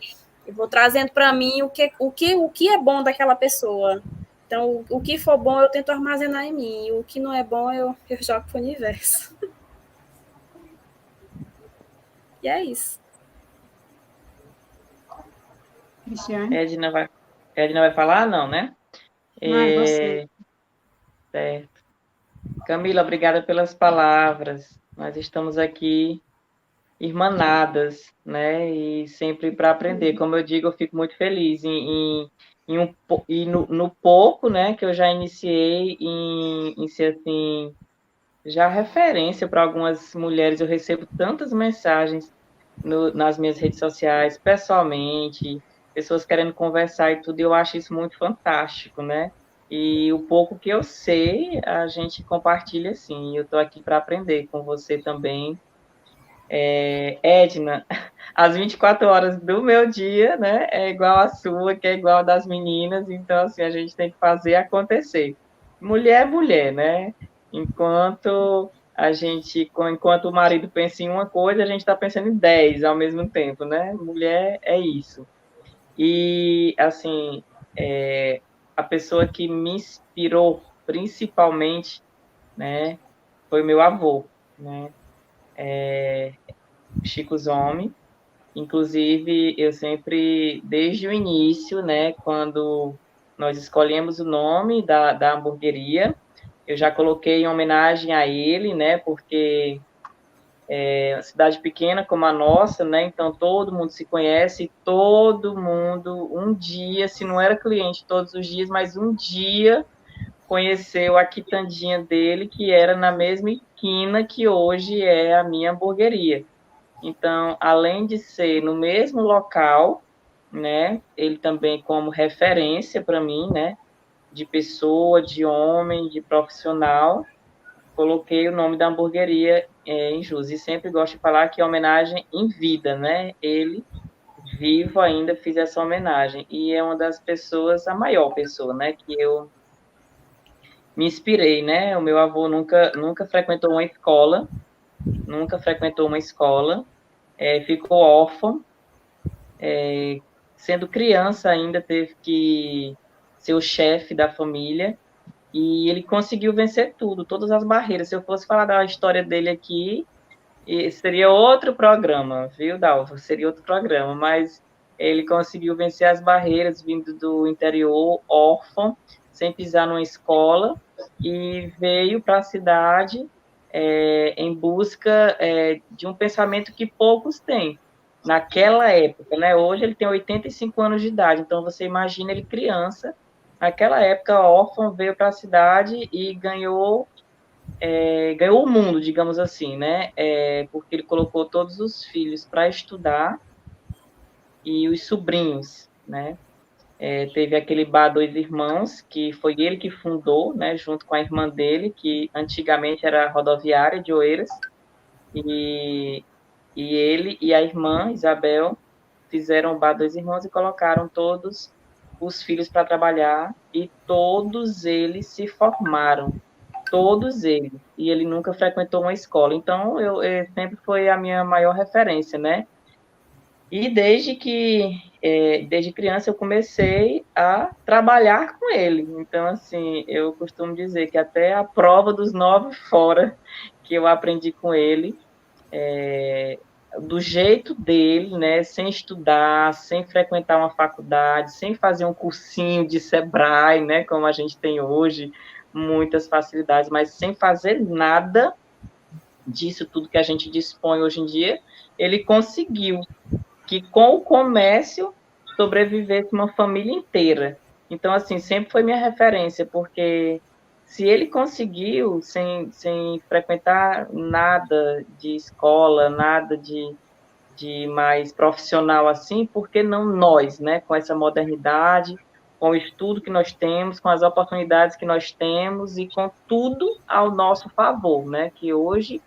trazendo para mim o que é bom daquela pessoa. Então, o que for bom eu tento armazenar em mim, e o que não é bom eu jogo para o universo. E é isso. Cristiane? Edna vai falar? Não, né? Você. Certo. Camila, obrigada pelas palavras. Nós estamos aqui irmanadas, né? E sempre para aprender. Como eu digo, eu fico muito feliz no pouco, né? Que eu já iniciei em ser assim, já referência para algumas mulheres. Eu recebo tantas mensagens nas minhas redes sociais, pessoalmente, pessoas querendo conversar e tudo, e eu acho isso muito fantástico, né? E o pouco que eu sei, a gente compartilha assim. Eu estou aqui para aprender com você também. Edna, as 24 horas do meu dia, né, é igual a sua, que é igual a das meninas, então, assim, a gente tem que fazer acontecer. Mulher é mulher, né? Enquanto o marido pensa em uma coisa, a gente está pensando em 10 ao mesmo tempo, né? Mulher é isso. E, assim, a pessoa que me inspirou, principalmente, né, foi meu avô, né? Chico Zome. Inclusive, eu sempre, desde o início, né, quando nós escolhemos o nome da hamburgueria, eu já coloquei em homenagem a ele, né, porque é uma cidade pequena como a nossa, né, então todo mundo se conhece, todo mundo, um dia, se não era cliente todos os dias, mas um dia conheceu a quitandinha dele, que era na mesma esquina que hoje é a minha hamburgueria. Então, além de ser no mesmo local, né, ele também como referência para mim, né, de pessoa, de homem, de profissional, coloquei o nome da hamburgueria em jus. E sempre gosto de falar que é homenagem em vida, né? Ele, vivo ainda, fiz essa homenagem. E é uma das pessoas, a maior pessoa, né, que eu me inspirei, né? O meu avô nunca frequentou uma escola, ficou órfão, sendo criança ainda teve que ser o chefe da família, e ele conseguiu vencer tudo, todas as barreiras. Se eu fosse falar da história dele aqui, seria outro programa, viu, Dalva? Seria outro programa, mas ele conseguiu vencer as barreiras vindo do interior, órfão, sem pisar numa escola, e veio para a cidade em busca de um pensamento que poucos têm, naquela época, né? Hoje ele tem 85 anos de idade, então você imagina ele criança. Naquela época, órfão, veio para a cidade e ganhou o mundo, digamos assim, né? Porque ele colocou todos os filhos para estudar e os sobrinhos, né? Teve aquele bar Dois Irmãos, que foi ele que fundou, né? Junto com a irmã dele, que antigamente era rodoviária de Oeiras, e ele e a irmã, Isabel, fizeram o bar Dois Irmãos e colocaram todos os filhos para trabalhar, e todos eles se formaram, todos eles, e ele nunca frequentou uma escola, então eu sempre foi a minha maior referência, né? E desde criança eu comecei a trabalhar com ele, então assim, eu costumo dizer que até a prova dos 9 fora que eu aprendi com ele, do jeito dele, né, sem estudar, sem frequentar uma faculdade, sem fazer um cursinho de Sebrae, né, como a gente tem hoje, muitas facilidades, mas sem fazer nada disso tudo que a gente dispõe hoje em dia, ele conseguiu que com o comércio sobrevivesse uma família inteira. Então, assim, sempre foi minha referência, porque se ele conseguiu, sem frequentar nada de escola, nada de mais profissional assim, por que não nós, né, com essa modernidade, com o estudo que nós temos, com as oportunidades que nós temos e com tudo ao nosso favor, né, que hoje,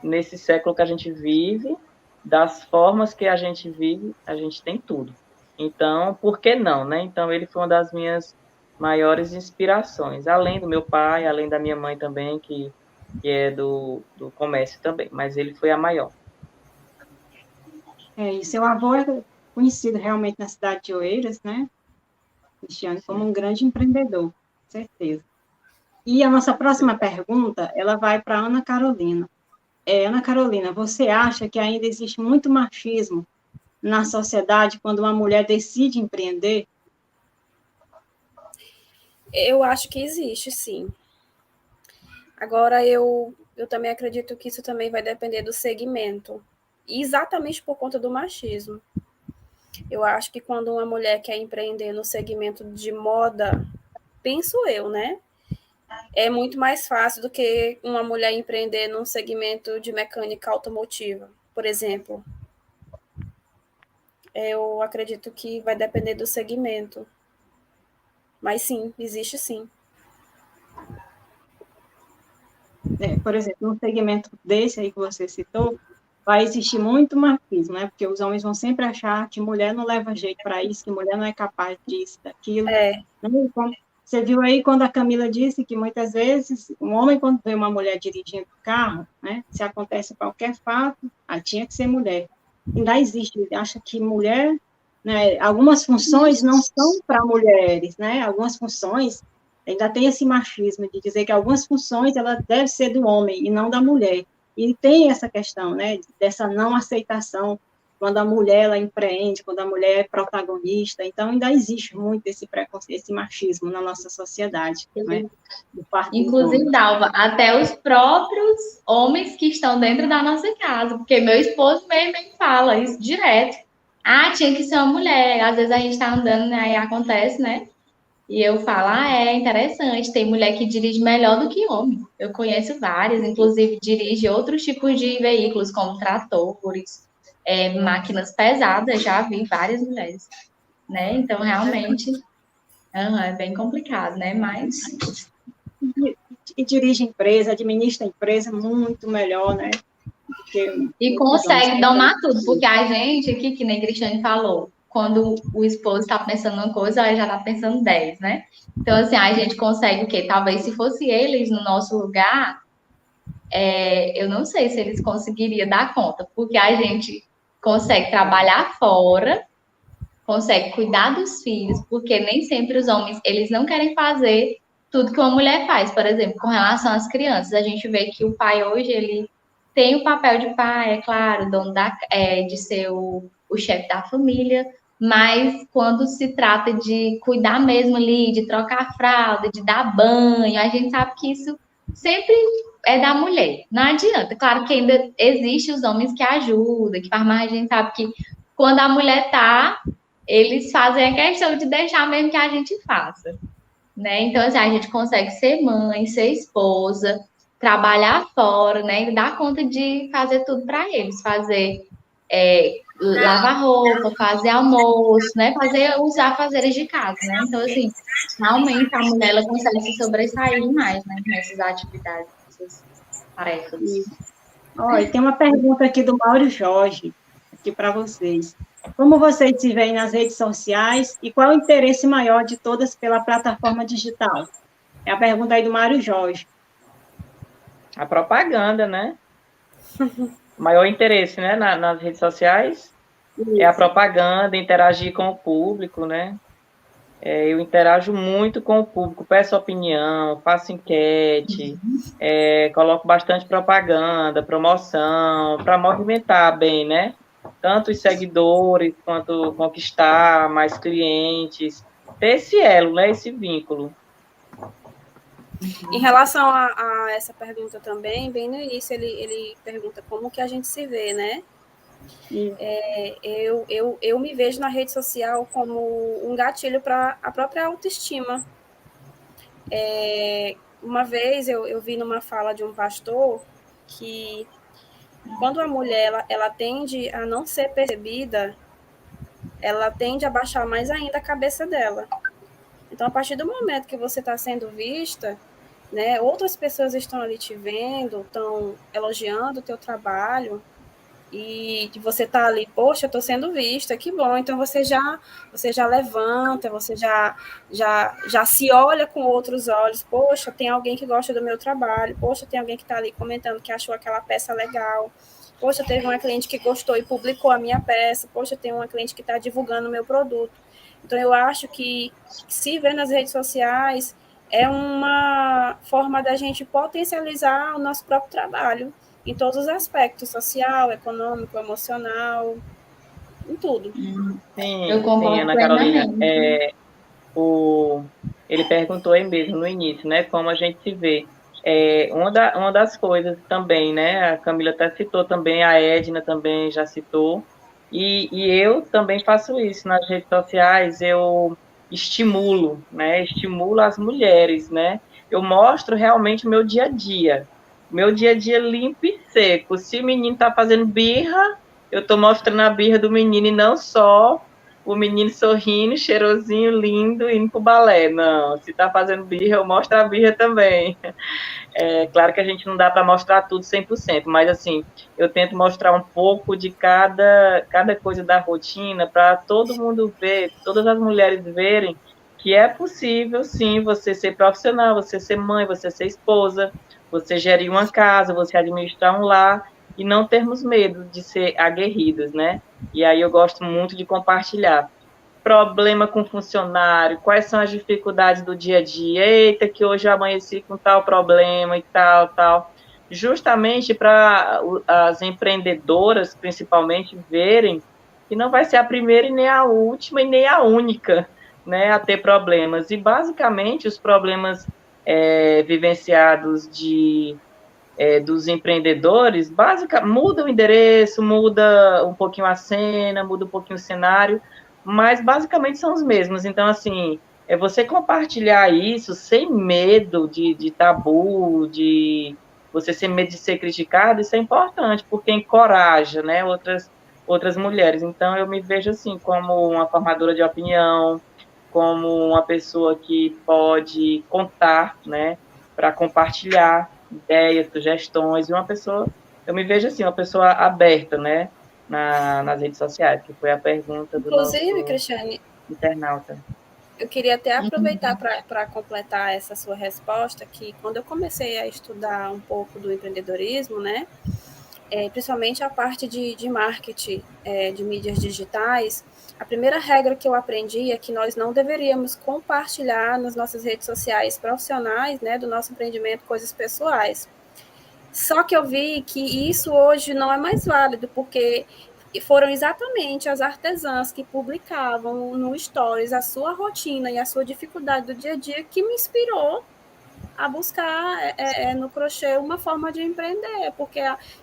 nesse século que a gente vive, das formas que a gente vive, a gente tem tudo. Então, por que não, né? Então, ele foi uma das minhas maiores inspirações, além do meu pai, além da minha mãe também, que é do comércio também, mas ele foi a maior. E seu avô é conhecido realmente na cidade de Oeiras, né, Cristiane, como um grande empreendedor, com certeza. E a nossa próxima pergunta, ela vai para Ana Carolina. Ana Carolina, você acha que ainda existe muito machismo na sociedade quando uma mulher decide empreender? Eu acho que existe, sim. Agora, eu também acredito que isso também vai depender do segmento, exatamente por conta do machismo. Eu acho que quando uma mulher quer empreender no segmento de moda, penso eu, né? É muito mais fácil do que uma mulher empreender num segmento de mecânica automotiva, por exemplo. Eu acredito que vai depender do segmento. Mas sim, existe sim. Por exemplo, no segmento desse aí que você citou, vai existir muito machismo, né? Porque os homens vão sempre achar que mulher não leva jeito para isso, que mulher não é capaz disso, daquilo. Você viu aí quando a Camila disse que muitas vezes um homem, quando vê uma mulher dirigindo o carro, né? Se acontece qualquer fato, tinha que ser mulher. Ainda existe, acha que mulher, né? Algumas funções não são para mulheres, né? Algumas funções ainda tem esse machismo de dizer que algumas funções ela deve ser do homem e não da mulher. E tem essa questão, né, dessa não aceitação quando a mulher ela empreende, quando a mulher é protagonista. Então ainda existe muito esse preconceito, esse machismo na nossa sociedade, né? Inclusive, Dalva, até os próprios homens que estão dentro da nossa casa, porque meu esposo mesmo fala isso direto. Tinha que ser uma mulher. Às vezes a gente está andando, né, aí acontece, né? E eu falo, é interessante, tem mulher que dirige melhor do que homem. Eu conheço várias, inclusive dirige outros tipos de veículos, como tratores, máquinas pesadas, já vi várias mulheres, né? Então, realmente, é bem complicado, né? Mas... E dirige empresa, administra empresa muito melhor, né? E consegue domar tudo, porque a gente aqui, que nem Cristiane falou, quando o esposo está pensando uma coisa, ela já está pensando 10, né? Então, assim, a gente consegue o quê? Talvez se fosse eles no nosso lugar, eu não sei se eles conseguiriam dar conta, porque a gente consegue trabalhar fora, consegue cuidar dos filhos, porque nem sempre os homens, eles não querem fazer tudo que uma mulher faz. Por exemplo, com relação às crianças, a gente vê que o pai hoje, ele tem o papel de pai, é claro, dono de ser o chefe da família, mas quando se trata de cuidar mesmo ali, de trocar a fralda, de dar banho, a gente sabe que isso sempre é da mulher. Não adianta. Claro que ainda existe os homens que ajudam, que faz, mas a gente sabe que quando a mulher tá, eles fazem a questão de deixar mesmo que a gente faça, né? Então, assim, a gente consegue ser mãe, ser esposa, trabalhar fora, né? E dar conta de fazer tudo para eles, fazer lavar roupa, fazer almoço, né? Fazer os afazeres de casa, né? Então, assim, realmente a mulher ela consegue se sobressair mais, né? Nessas atividades, nessas tarefas. Olha, tem uma pergunta aqui do Mauro Jorge, aqui para vocês. Como vocês se veem nas redes sociais e qual o interesse maior de todas pela plataforma digital? É a pergunta aí do Mário Jorge. A propaganda, né? O maior interesse, né, nas redes sociais é a propaganda, interagir com o público, né? Eu interajo muito com o público, peço opinião, faço enquete, coloco bastante propaganda, promoção, para movimentar bem, né? Tanto os seguidores, quanto conquistar mais clientes, ter esse elo, né? Esse vínculo. Em relação a essa pergunta também, bem no início ele pergunta como que a gente se vê, né? Eu me vejo na rede social como um gatilho para a própria autoestima. Uma vez eu vi numa fala de um pastor que quando a mulher ela tende a não ser percebida, ela tende a baixar mais ainda a cabeça dela. Então, a partir do momento que você está sendo vista, né, outras pessoas estão ali te vendo, estão elogiando o teu trabalho, e você está ali, poxa, eu estou sendo vista, que bom. Então, você já levanta, você já se olha com outros olhos, poxa, tem alguém que gosta do meu trabalho, poxa, tem alguém que está ali comentando que achou aquela peça legal, poxa, teve uma cliente que gostou e publicou a minha peça, poxa, tem uma cliente que está divulgando o meu produto. Então, eu acho que se ver nas redes sociais é uma forma da gente potencializar o nosso próprio trabalho, em todos os aspectos, social, econômico, emocional, em tudo. Sim, Eu concordo Ana Carolina. plenamente. Ele perguntou aí mesmo no início, né? Como a gente se vê. Uma das coisas também, né? A Camila até citou também, a Edna também já citou. E eu também faço isso nas redes sociais, eu estimulo, né? Estimulo as mulheres, né? Eu mostro realmente o meu dia a dia. Meu dia a dia limpo e seco. Se o menino tá fazendo birra, eu estou mostrando a birra do menino e não só o menino sorrindo, cheirosinho, lindo, indo pro balé. Não, se tá fazendo birra, eu mostro a birra também. Claro que a gente não dá para mostrar tudo 100%, mas assim, eu tento mostrar um pouco de cada coisa da rotina para todo mundo ver, todas as mulheres verem que é possível, sim, você ser profissional, você ser mãe, você ser esposa, você gerir uma casa, você administrar um lar e não termos medo de ser aguerridas, né? E aí eu gosto muito de compartilhar. Problema com funcionário, quais são as dificuldades do dia a dia, eita, que hoje eu amanheci com tal problema e tal. Justamente para as empreendedoras, principalmente, verem que não vai ser a primeira e nem a última e nem a única, né, a ter problemas. E, basicamente, os problemas vivenciados dos empreendedores, muda o endereço, muda um pouquinho a cena, muda um pouquinho o cenário, mas basicamente são os mesmos. Então, assim, você compartilhar isso sem medo de tabu, de você sem medo de ser criticado, isso é importante, porque encoraja, né, outras mulheres. Então, eu me vejo, assim, como uma formadora de opinião, como uma pessoa que pode contar, né, para compartilhar ideias, sugestões, e eu me vejo assim, uma pessoa aberta, né, nas redes sociais, que foi a pergunta do Inclusive, nosso Cristiane, internauta. eu queria até aproveitar para completar essa sua resposta, que quando eu comecei a estudar um pouco do empreendedorismo, né, principalmente a parte de marketing, de mídias digitais, a primeira regra que eu aprendi é que nós não deveríamos compartilhar nas nossas redes sociais profissionais, né, do nosso empreendimento, coisas pessoais. Só que eu vi que isso hoje não é mais válido, porque foram exatamente as artesãs que publicavam no Stories a sua rotina e a sua dificuldade do dia a dia que me inspirou a buscar no crochê uma forma de empreender, porque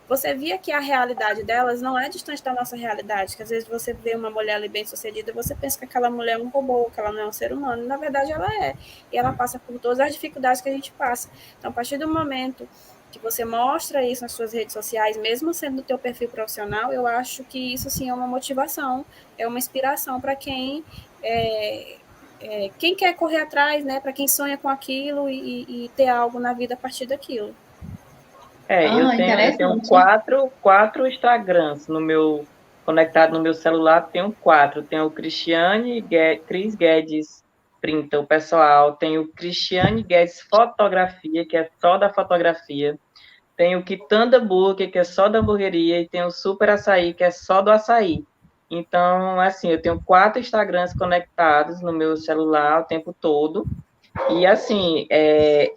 você via que a realidade delas não é distante da nossa realidade, que às vezes você vê uma mulher ali bem-sucedida, você pensa que aquela mulher é um robô, que ela não é um ser humano, e na verdade ela é, e ela passa por todas as dificuldades que a gente passa. Então, a partir do momento que você mostra isso nas suas redes sociais, mesmo sendo do teu perfil profissional, eu acho que isso sim é uma motivação, é uma inspiração para quem quem quer correr atrás, né? Para quem sonha com aquilo e ter algo na vida a partir daquilo. Eu tenho quatro Instagrams conectado no meu celular, tenho 4. Tenho o Cris Guedes Printa, o pessoal. Tenho o Cristiane Guedes Fotografia, que é só da fotografia. Tenho o Quitanda Burger, que é só da hamburgueria. E tenho o Super Açaí, que é só do açaí. Então, assim, eu tenho 4 Instagrams conectados no meu celular o tempo todo. E, assim,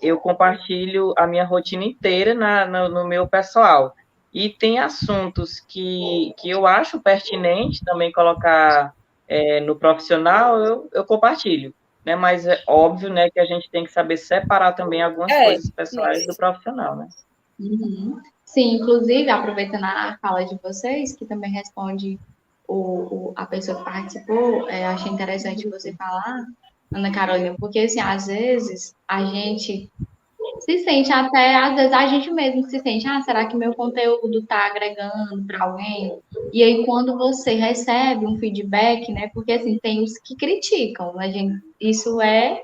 eu compartilho a minha rotina inteira no meu pessoal. E tem assuntos que eu acho pertinente também colocar no profissional, eu compartilho. Né? Mas é óbvio, né, que a gente tem que saber separar também algumas coisas pessoais do profissional, né? Uhum. Sim, inclusive, aproveitando a fala de vocês, que também responde a pessoa que participou, achei interessante você falar, Ana Carolina, porque, assim, às vezes, a gente se sente até, às vezes, a gente mesmo se sente, será que meu conteúdo está agregando para alguém? E aí, quando você recebe um feedback, né, porque, assim, tem os que criticam, isso é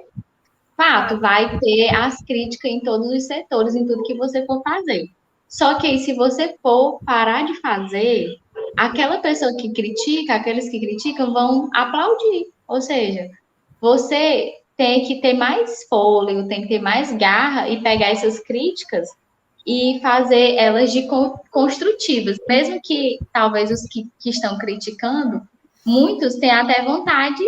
fato, vai ter as críticas em todos os setores, em tudo que você for fazer. Só que se você for parar de fazer, aquela pessoa que critica, aqueles que criticam vão aplaudir. Ou seja, você tem que ter mais fôlego, tem que ter mais garra e pegar essas críticas e fazer elas de construtivas. Mesmo que talvez os que estão criticando, muitos têm até vontade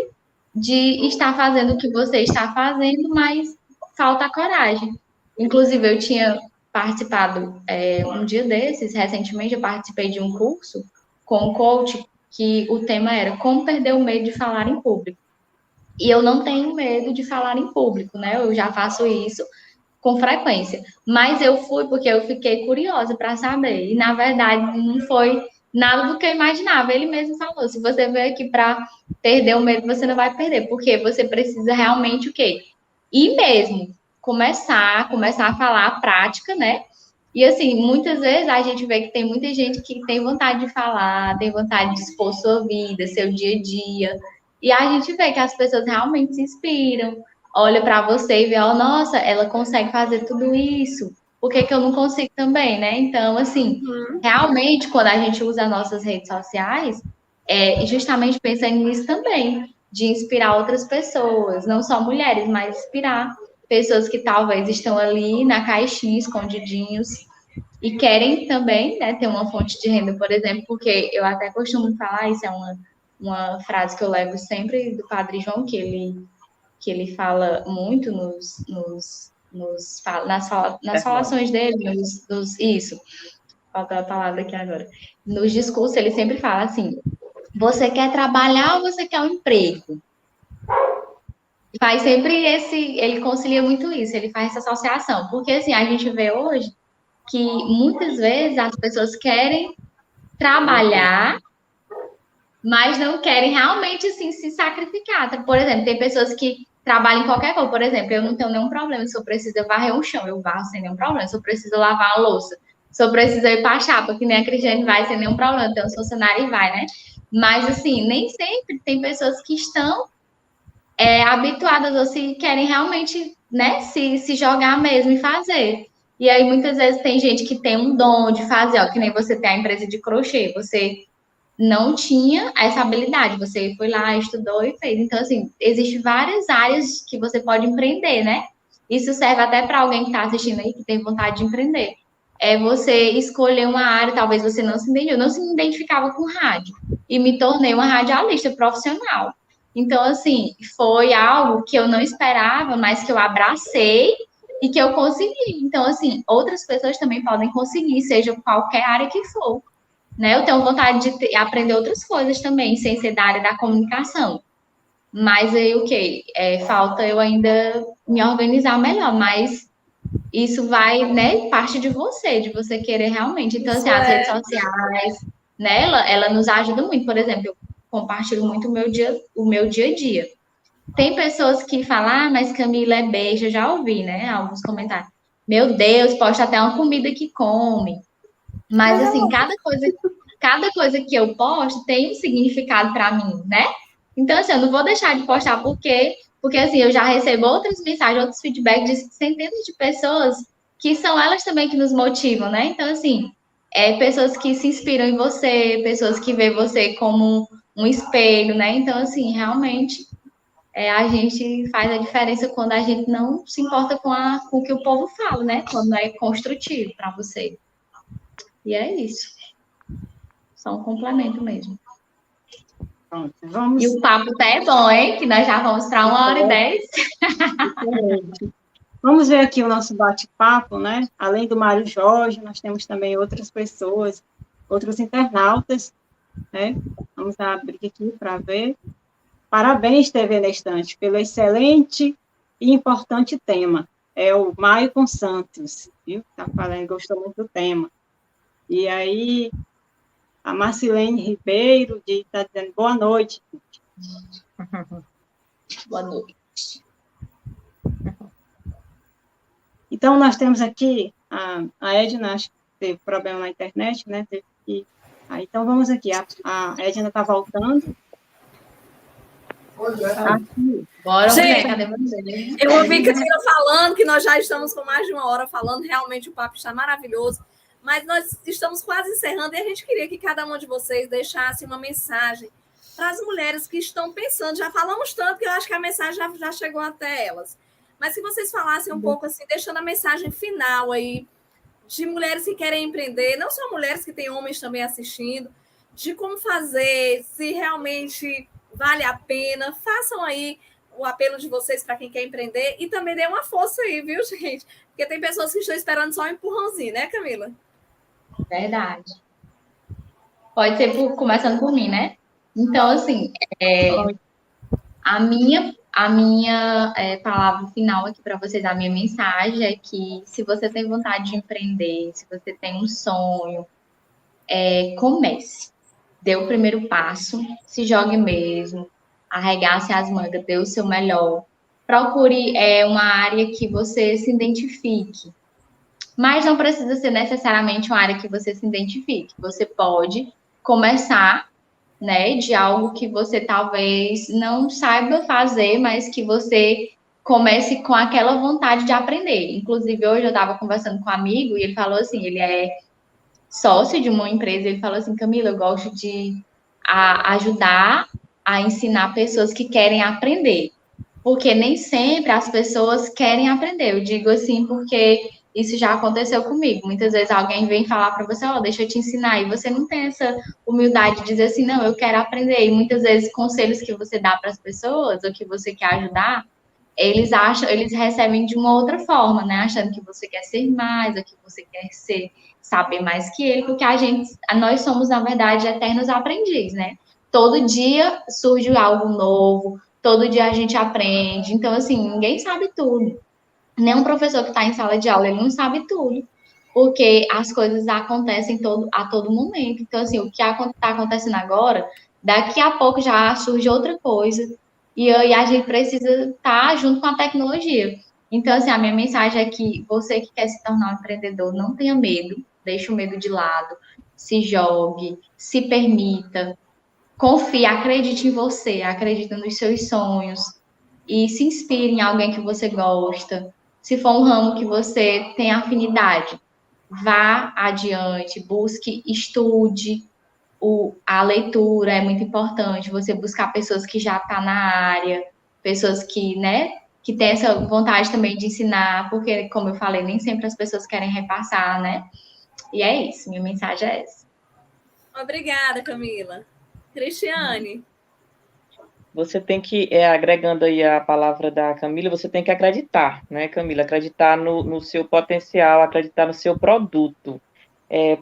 de estar fazendo o que você está fazendo, mas falta coragem. Inclusive, eu tinha participado um dia desses, recentemente, eu participei de um curso com um coach que o tema era como perder o medo de falar em público. E eu não tenho medo de falar em público, né? Eu já faço isso com frequência. Mas eu fui porque eu fiquei curiosa para saber. E, na verdade, não foi nada do que eu imaginava. Ele mesmo falou, se você veio aqui para perder o medo, você não vai perder. Porque você precisa realmente o quê? Ir mesmo. Começar a falar a prática, né? E, assim, muitas vezes a gente vê que tem muita gente que tem vontade de falar, tem vontade de expor sua vida, seu dia a dia. E a gente vê que as pessoas realmente se inspiram, olha para você e vê, nossa, ela consegue fazer tudo isso, por que eu não consigo também, né? Então, assim, realmente, quando a gente usa nossas redes sociais, justamente pensando nisso também, de inspirar outras pessoas, não só mulheres, mas inspirar pessoas que talvez estão ali na caixinha, escondidinhos, e querem também, né, ter uma fonte de renda, por exemplo, porque eu até costumo falar, isso é uma frase que eu levo sempre do Padre João, que ele fala muito nas falações dele, isso, falta a palavra aqui agora, nos discursos ele sempre fala assim, você quer trabalhar ou você quer um emprego? Faz sempre ele concilia muito isso, ele faz essa associação, porque assim, a gente vê hoje que muitas vezes as pessoas querem trabalhar, mas não querem realmente assim, se sacrificar. Por exemplo, tem pessoas que trabalham em qualquer coisa. Por exemplo, eu não tenho nenhum problema se eu preciso varrer um chão, eu varro sem nenhum problema. Se eu preciso lavar a louça, se eu preciso ir para a chapa, que nem a Cristiane vai sem nenhum problema, tem um funcionário e vai, né? Mas, assim, nem sempre tem pessoas que estão habituadas ou se querem realmente, né, se jogar mesmo e fazer. E aí, muitas vezes, tem gente que tem um dom de fazer, que nem você tem a empresa de crochê, você não tinha essa habilidade, você foi lá, estudou e fez. Então, assim, existem várias áreas que você pode empreender, né? Isso serve até para alguém que está assistindo aí, que tem vontade de empreender. É você escolher uma área, talvez você não se identificava com rádio, e me tornei uma radialista profissional. Então, assim, foi algo que eu não esperava, mas que eu abracei e que eu consegui. Então, assim, outras pessoas também podem conseguir, seja qualquer área que for. Né? Eu tenho vontade de aprender outras coisas também, sem ser da área da comunicação. Mas aí o quê? Falta eu ainda me organizar melhor, mas isso vai, né, parte de você querer realmente. Então, Isso assim, as redes é. sociais, né, ela nos ajuda muito. Por exemplo, eu compartilho muito o meu dia a dia. Tem pessoas que falam, ah, mas Camila é beixa, eu já ouvi, né, alguns comentários. Meu Deus, posta até uma comida que come. Mas, assim, cada coisa que eu posto tem um significado para mim, né? Então, assim, eu não vou deixar de postar porque assim, eu já recebo outras mensagens, outros feedbacks de centenas de pessoas que são elas também que nos motivam, né? Então, assim, pessoas que se inspiram em você, pessoas que veem você como um espelho, né? Então, assim, realmente a gente faz a diferença quando a gente não se importa com o que o povo fala, né? Quando é construtivo para você. E é isso. Só um complemento mesmo. Pronto, E vamos. o papo até é bom, hein? Que nós já vamos para 1h10. Vamos ver aqui o nosso bate-papo, né? Além do Mário Jorge, nós temos também outras pessoas, outros internautas, né? Vamos abrir aqui para ver. Parabéns, TV na Estante, pelo excelente e importante tema. É o Maicon Santos, viu? Tá falando, gostou muito do tema. E aí, a Marcilene Ribeiro está dizendo boa noite. Boa noite. Então, nós temos aqui a Edna, acho que teve problema na internet, né? Teve que... então, vamos aqui. A Edna está voltando. Aqui. Bora, Gente, cadê você? Eu ouvi Camila falando que nós já estamos com mais de 1 hora falando, realmente o papo está maravilhoso, mas nós estamos quase encerrando e a gente queria que cada um de vocês deixasse uma mensagem para as mulheres que estão pensando. Já falamos tanto que eu acho que a mensagem já chegou até elas. Mas se vocês falassem um pouco assim, deixando a mensagem final aí, de mulheres que querem empreender, não só mulheres que têm homens também assistindo, de como fazer, se realmente vale a pena, façam aí o apelo de vocês para quem quer empreender e também dê uma força aí, viu, gente? Porque tem pessoas que estão esperando só um empurrãozinho, né, Camila? Verdade. Pode ser começando por mim, né? Então, assim, a minha palavra final aqui para vocês, a minha mensagem é que se você tem vontade de empreender, se você tem um sonho, comece. Dê o primeiro passo, se jogue mesmo, arregace as mangas, dê o seu melhor. Procure uma área que você se identifique. Mas não precisa ser necessariamente uma área que você se identifique. Você pode começar, né, de algo que você talvez não saiba fazer, mas que você comece com aquela vontade de aprender. Inclusive, hoje eu estava conversando com um amigo e ele falou assim, ele é sócio de uma empresa, ele falou assim, Camila, eu gosto de ajudar a ensinar pessoas que querem aprender, porque nem sempre as pessoas querem aprender. Eu digo assim porque isso já aconteceu comigo. Muitas vezes alguém vem falar para você, deixa eu te ensinar, e você não tem essa humildade de dizer assim, não, eu quero aprender. E muitas vezes conselhos que você dá para as pessoas, ou que você quer ajudar, eles recebem de uma outra forma, né? Achando que você quer ser mais, ou que você quer saber mais que ele, porque nós somos, na verdade, eternos aprendizes, né? Todo dia surge algo novo, todo dia a gente aprende. Então, assim, ninguém sabe tudo. Nenhum professor que está em sala de aula, ele não sabe tudo, porque as coisas acontecem a todo momento. Então, assim, o que está acontecendo agora, daqui a pouco já surge outra coisa, e aí a gente precisa estar junto com a tecnologia. Então, assim, a minha mensagem é que você que quer se tornar um empreendedor, não tenha medo, deixe o medo de lado, se jogue, se permita, confie, acredite em você, acredite nos seus sonhos e se inspire em alguém que você gosta. Se for um ramo que você tem afinidade, vá adiante, busque, estude. A leitura é muito importante, você buscar pessoas que já estão na área, pessoas que, né, que têm essa vontade também de ensinar, porque, como eu falei, nem sempre as pessoas querem repassar, né? E é isso, minha mensagem é essa. Obrigada, Camila. Cristiane. Você tem que, agregando aí a palavra da Camila, você tem que acreditar, né, Camila? Acreditar no seu potencial, acreditar no seu produto.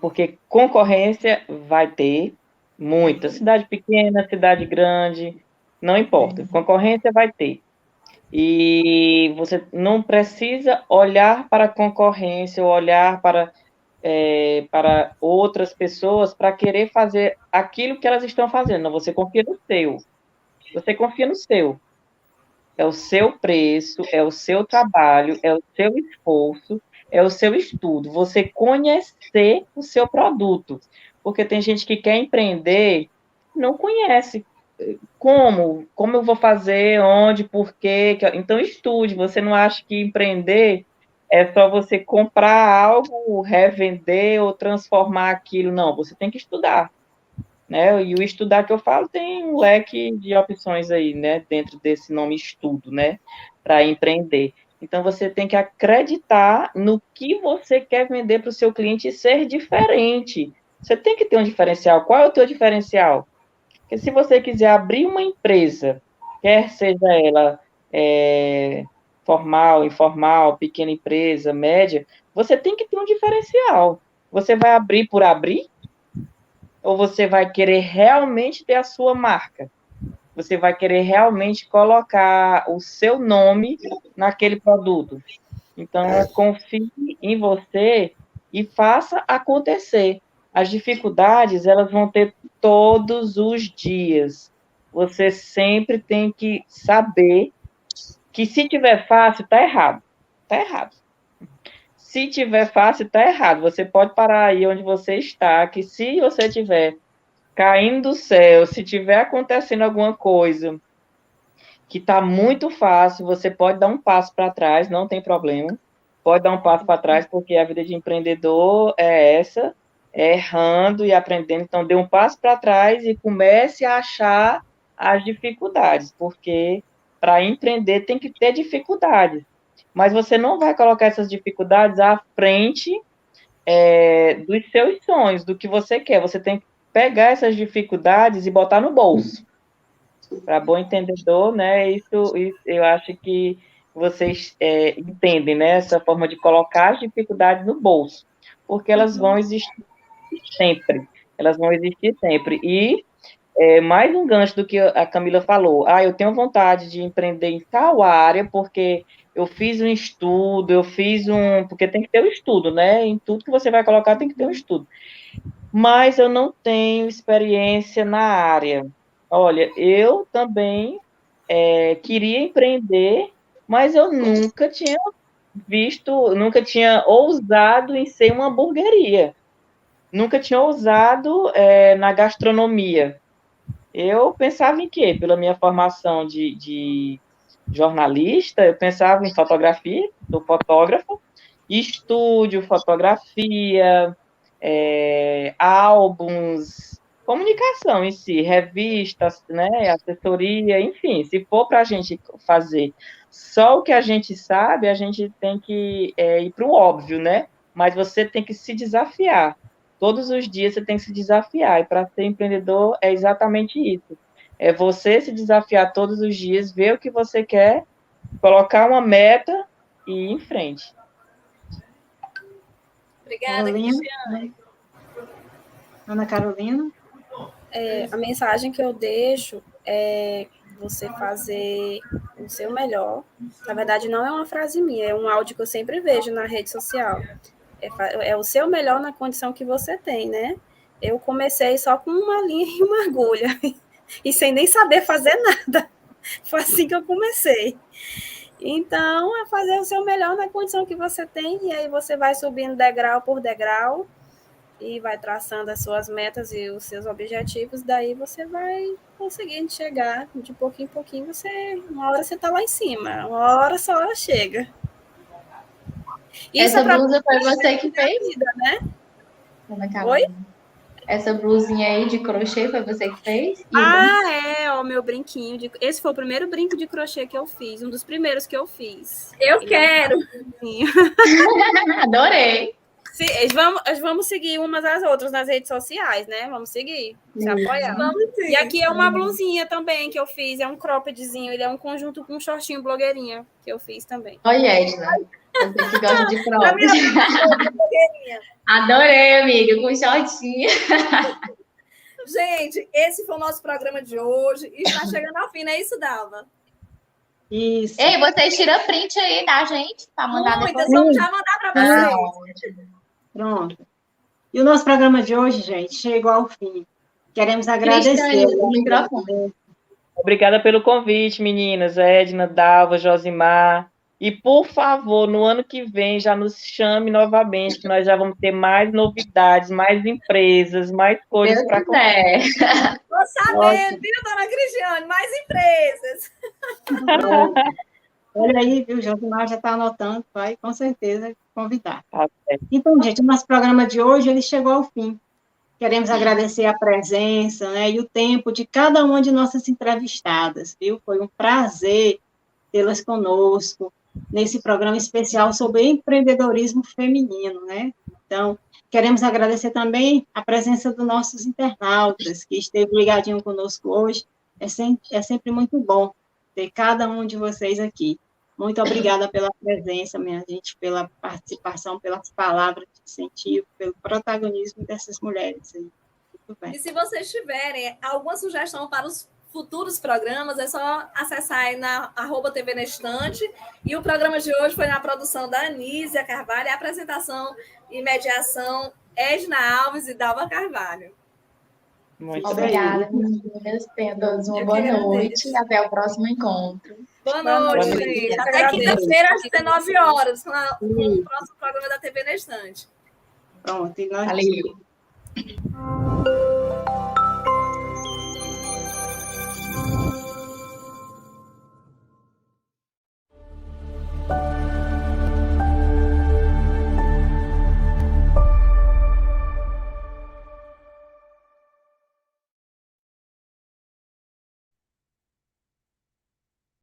Porque concorrência vai ter muita. Cidade pequena, cidade grande, não importa. Concorrência vai ter. E você não precisa olhar para a concorrência ou olhar para outras pessoas para querer fazer aquilo que elas estão fazendo. Não, você confia no seu. Você confia no seu. É o seu preço, é o seu trabalho, é o seu esforço, é o seu estudo. Você conhecer o seu produto. Porque tem gente que quer empreender, não conhece. Como eu vou fazer, onde, por quê? Então, estude. Você não acha que empreender é só você comprar algo, revender ou transformar aquilo. Não, você tem que estudar, né? E o estudar que eu falo tem um leque de opções aí, né? Dentro desse nome estudo, né? Para empreender. Então, você tem que acreditar no que você quer vender para o seu cliente e ser diferente. Você tem que ter um diferencial. Qual é o teu diferencial? Porque se você quiser abrir uma empresa, quer seja ela formal, informal, pequena empresa, média, você tem que ter um diferencial. Você vai abrir por abrir? Ou você vai querer realmente ter a sua marca? Você vai querer realmente colocar o seu nome naquele produto? Então, confie em você e faça acontecer. As dificuldades, elas vão ter todos os dias. Você sempre tem que saber que se tiver fácil, tá errado. Tá errado. Se tiver fácil, tá errado. Você pode parar aí onde você está, que se você tiver caindo do céu, se tiver acontecendo alguma coisa que tá muito fácil, você pode dar um passo para trás, não tem problema. Pode dar um passo para trás, porque a vida de empreendedor é essa, é errando e aprendendo. Então, dê um passo para trás e comece a achar as dificuldades, porque para empreender tem que ter dificuldades. Mas você não vai colocar essas dificuldades à frente dos seus sonhos, do que você quer. Você tem que pegar essas dificuldades e botar no bolso. Para bom entendedor, né? Isso eu acho que vocês entendem, né? Essa forma de colocar as dificuldades no bolso, porque elas vão existir sempre. Elas vão existir sempre. E mais um gancho do que a Camila falou. Eu tenho vontade de empreender em tal área, porque eu fiz um estudo, porque tem que ter um estudo, né? Em tudo que você vai colocar tem que ter um estudo. Mas eu não tenho experiência na área. Olha, eu também queria empreender, mas eu nunca tinha nunca tinha ousado em ser uma hamburgueria. Nunca tinha ousado na gastronomia. Eu pensava em quê? Pela minha formação de jornalista, eu pensava em fotografia, sou fotógrafo, estúdio, fotografia, álbuns, comunicação em si, revistas, né, assessoria, enfim, se for para a gente fazer só o que a gente sabe, a gente tem que ir para o óbvio, né? Mas você tem que se desafiar. Todos os dias você tem que se desafiar, e para ser empreendedor é exatamente isso. É você se desafiar todos os dias, ver o que você quer, colocar uma meta e ir em frente. Obrigada, Cristiane. Ana Carolina? A mensagem que eu deixo é você fazer o seu melhor. Na verdade, não é uma frase minha, é um áudio que eu sempre vejo na rede social. É o seu melhor na condição que você tem, né? Eu comecei só com uma linha e uma agulha, e sem nem saber fazer nada. Foi assim que eu comecei. Então, é fazer o seu melhor na condição que você tem, e aí você vai subindo degrau por degrau, e vai traçando as suas metas e os seus objetivos, daí você vai conseguindo chegar de pouquinho em pouquinho, uma hora você está lá em cima, uma hora só ela chega. Essa blusa foi você que fez? Vida, né? Oi? Essa blusinha aí de crochê foi você que fez? O meu brinquinho. Esse foi o primeiro brinco de crochê que eu fiz, um dos primeiros que eu fiz. Eu quero! Adorei! Vamos seguir umas às outras nas redes sociais, né? Vamos seguir, se apoiar. Sim. E aqui é uma blusinha também que eu fiz, é um croppedzinho, ele é um conjunto com um shortinho blogueirinha que eu fiz também. Oi, Edna, você que gosta de cropped. Adorei, amiga, com shortinho. Gente, esse foi o nosso programa de hoje e está chegando ao fim, não é isso, Dalva? Isso. Ei, vocês tiram print aí da gente para mandar Muitas, depois. vamos já mandar para Ah, vocês. Pronto. E o nosso programa de hoje, gente, chegou ao fim. Queremos agradecer. Cristiane, o microfone. Obrigada pelo convite, meninas. Edna, Dalva, Josimar. E, por favor, no ano que vem, já nos chame novamente, que nós já vamos ter mais novidades, mais empresas, mais coisas para quiser. Estou sabendo, viu, dona Cristiane? Mais empresas. Olha aí, viu, o Josimar já está anotando, vai com certeza convidar. Tá certo. Então, gente, o nosso programa de hoje, ele chegou ao fim. Queremos agradecer a presença, né, e o tempo de cada uma de nossas entrevistadas, viu? Foi um prazer tê-las conosco nesse programa especial sobre empreendedorismo feminino, né? Então, queremos agradecer também a presença dos nossos internautas, que esteve ligadinho conosco hoje. É sempre muito bom ter cada um de vocês aqui. Muito obrigada pela presença, minha gente, pela participação, pelas palavras de incentivo, pelo protagonismo dessas mulheres aí. Muito bem. E se vocês tiverem alguma sugestão para os futuros programas, é só acessar aí na @TV na Estante. E o programa de hoje foi na produção da Anísia Carvalho e a apresentação e mediação Edna Alves e Dalva Carvalho. Muito Obrigada, meninas. Tenham todos uma boa noite e até o próximo encontro. Boa noite, gente. Até quinta-feira, às 19 horas, com o próximo programa da TV na Estante. Pronto, e nós... Valeu.